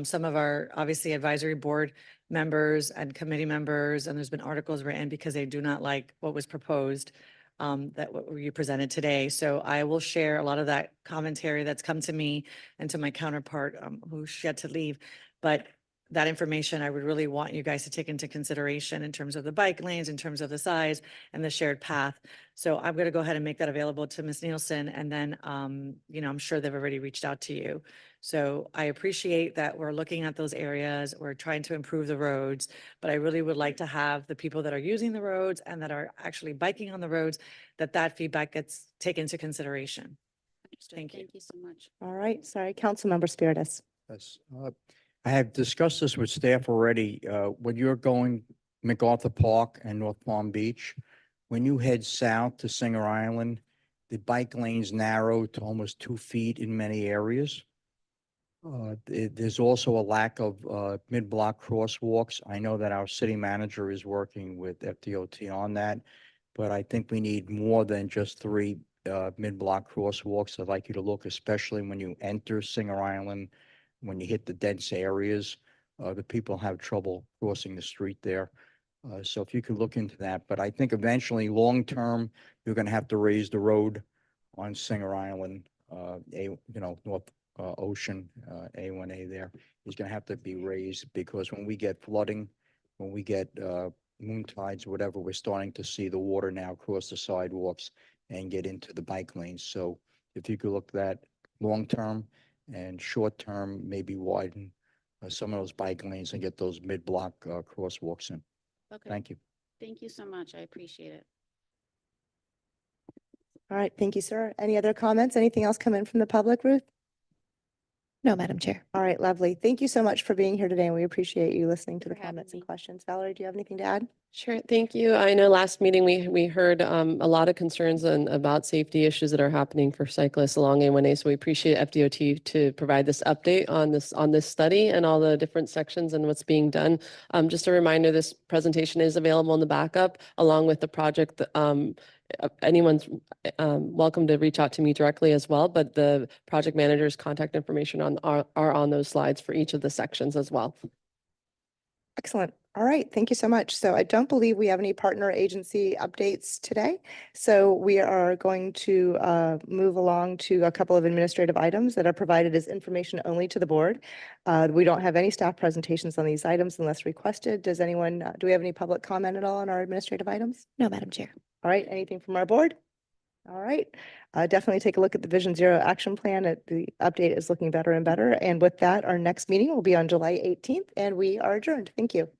S6: Some of our, obviously, advisory board members and committee members, and there's been articles written because they do not like what was proposed, that what you presented today. So I will share a lot of that commentary that's come to me and to my counterpart, who's yet to leave. But that information, I would really want you guys to take into consideration in terms of the bike lanes, in terms of the size and the shared path. So I'm going to go ahead and make that available to Ms. Nielsen. And then, you know, I'm sure they've already reached out to you. So I appreciate that we're looking at those areas. We're trying to improve the roads, but I really would like to have the people that are using the roads and that are actually biking on the roads, that feedback gets taken into consideration.
S8: Understood. Thank you so much.
S1: All right. Sorry, Councilmember Spiritus.
S3: Yes, I have discussed this with staff already. When you're going MacArthur Park and North Palm Beach, when you head south to Singer Island, the bike lanes narrow to almost 2 feet in many areas. There's also a lack of mid-block crosswalks. I know that our city manager is working with FDOT on that, but I think we need more than just 3 mid-block crosswalks. I'd like you to look, especially when you enter Singer Island, when you hit the dense areas, the people have trouble crossing the street there. So if you could look into that, but I think eventually, long-term, you're going to have to raise the road on Singer Island, North Ocean, A1A there is going to have to be raised, because when we get flooding, when we get moon tides, whatever, we're starting to see the water now cross the sidewalks and get into the bike lanes. So if you could look at that long-term and short-term, maybe widen some of those bike lanes and get those mid-block crosswalks in.
S8: Okay.
S3: Thank you.
S8: Thank you so much. I appreciate it.
S1: All right. Thank you, sir. Any other comments? Anything else come in from the public, Ruth?
S2: No, Madam Chair.
S1: All right, lovely. Thank you so much for being here today, and we appreciate you listening to the
S8: For having
S1: comments and
S8: me.
S1: questions. Valerie, do you have anything to add?
S4: Sure, thank you. I know last meeting we heard a lot of concerns about safety issues that are happening for cyclists along A1A. So we appreciate FDOT to provide this update on this study and all the different sections and what's being done. Just a reminder, this presentation is available in the backup along with the project. Anyone's welcome to reach out to me directly as well, but the project manager's contact information are on those slides for each of the sections as well.
S1: Excellent. All right, thank you so much. So I don't believe we have any partner agency updates today. So we are going to move along to a couple of administrative items that are provided as information only to the board. We don't have any staff presentations on these items unless requested. Does anyone, do we have any public comment at all on our administrative items?
S18: No, Madam Chair.
S1: All right, anything from our board? All right, definitely take a look at the Vision Zero action plan. The update is looking better and better. And with that, our next meeting will be on July 18th and we are adjourned. Thank you.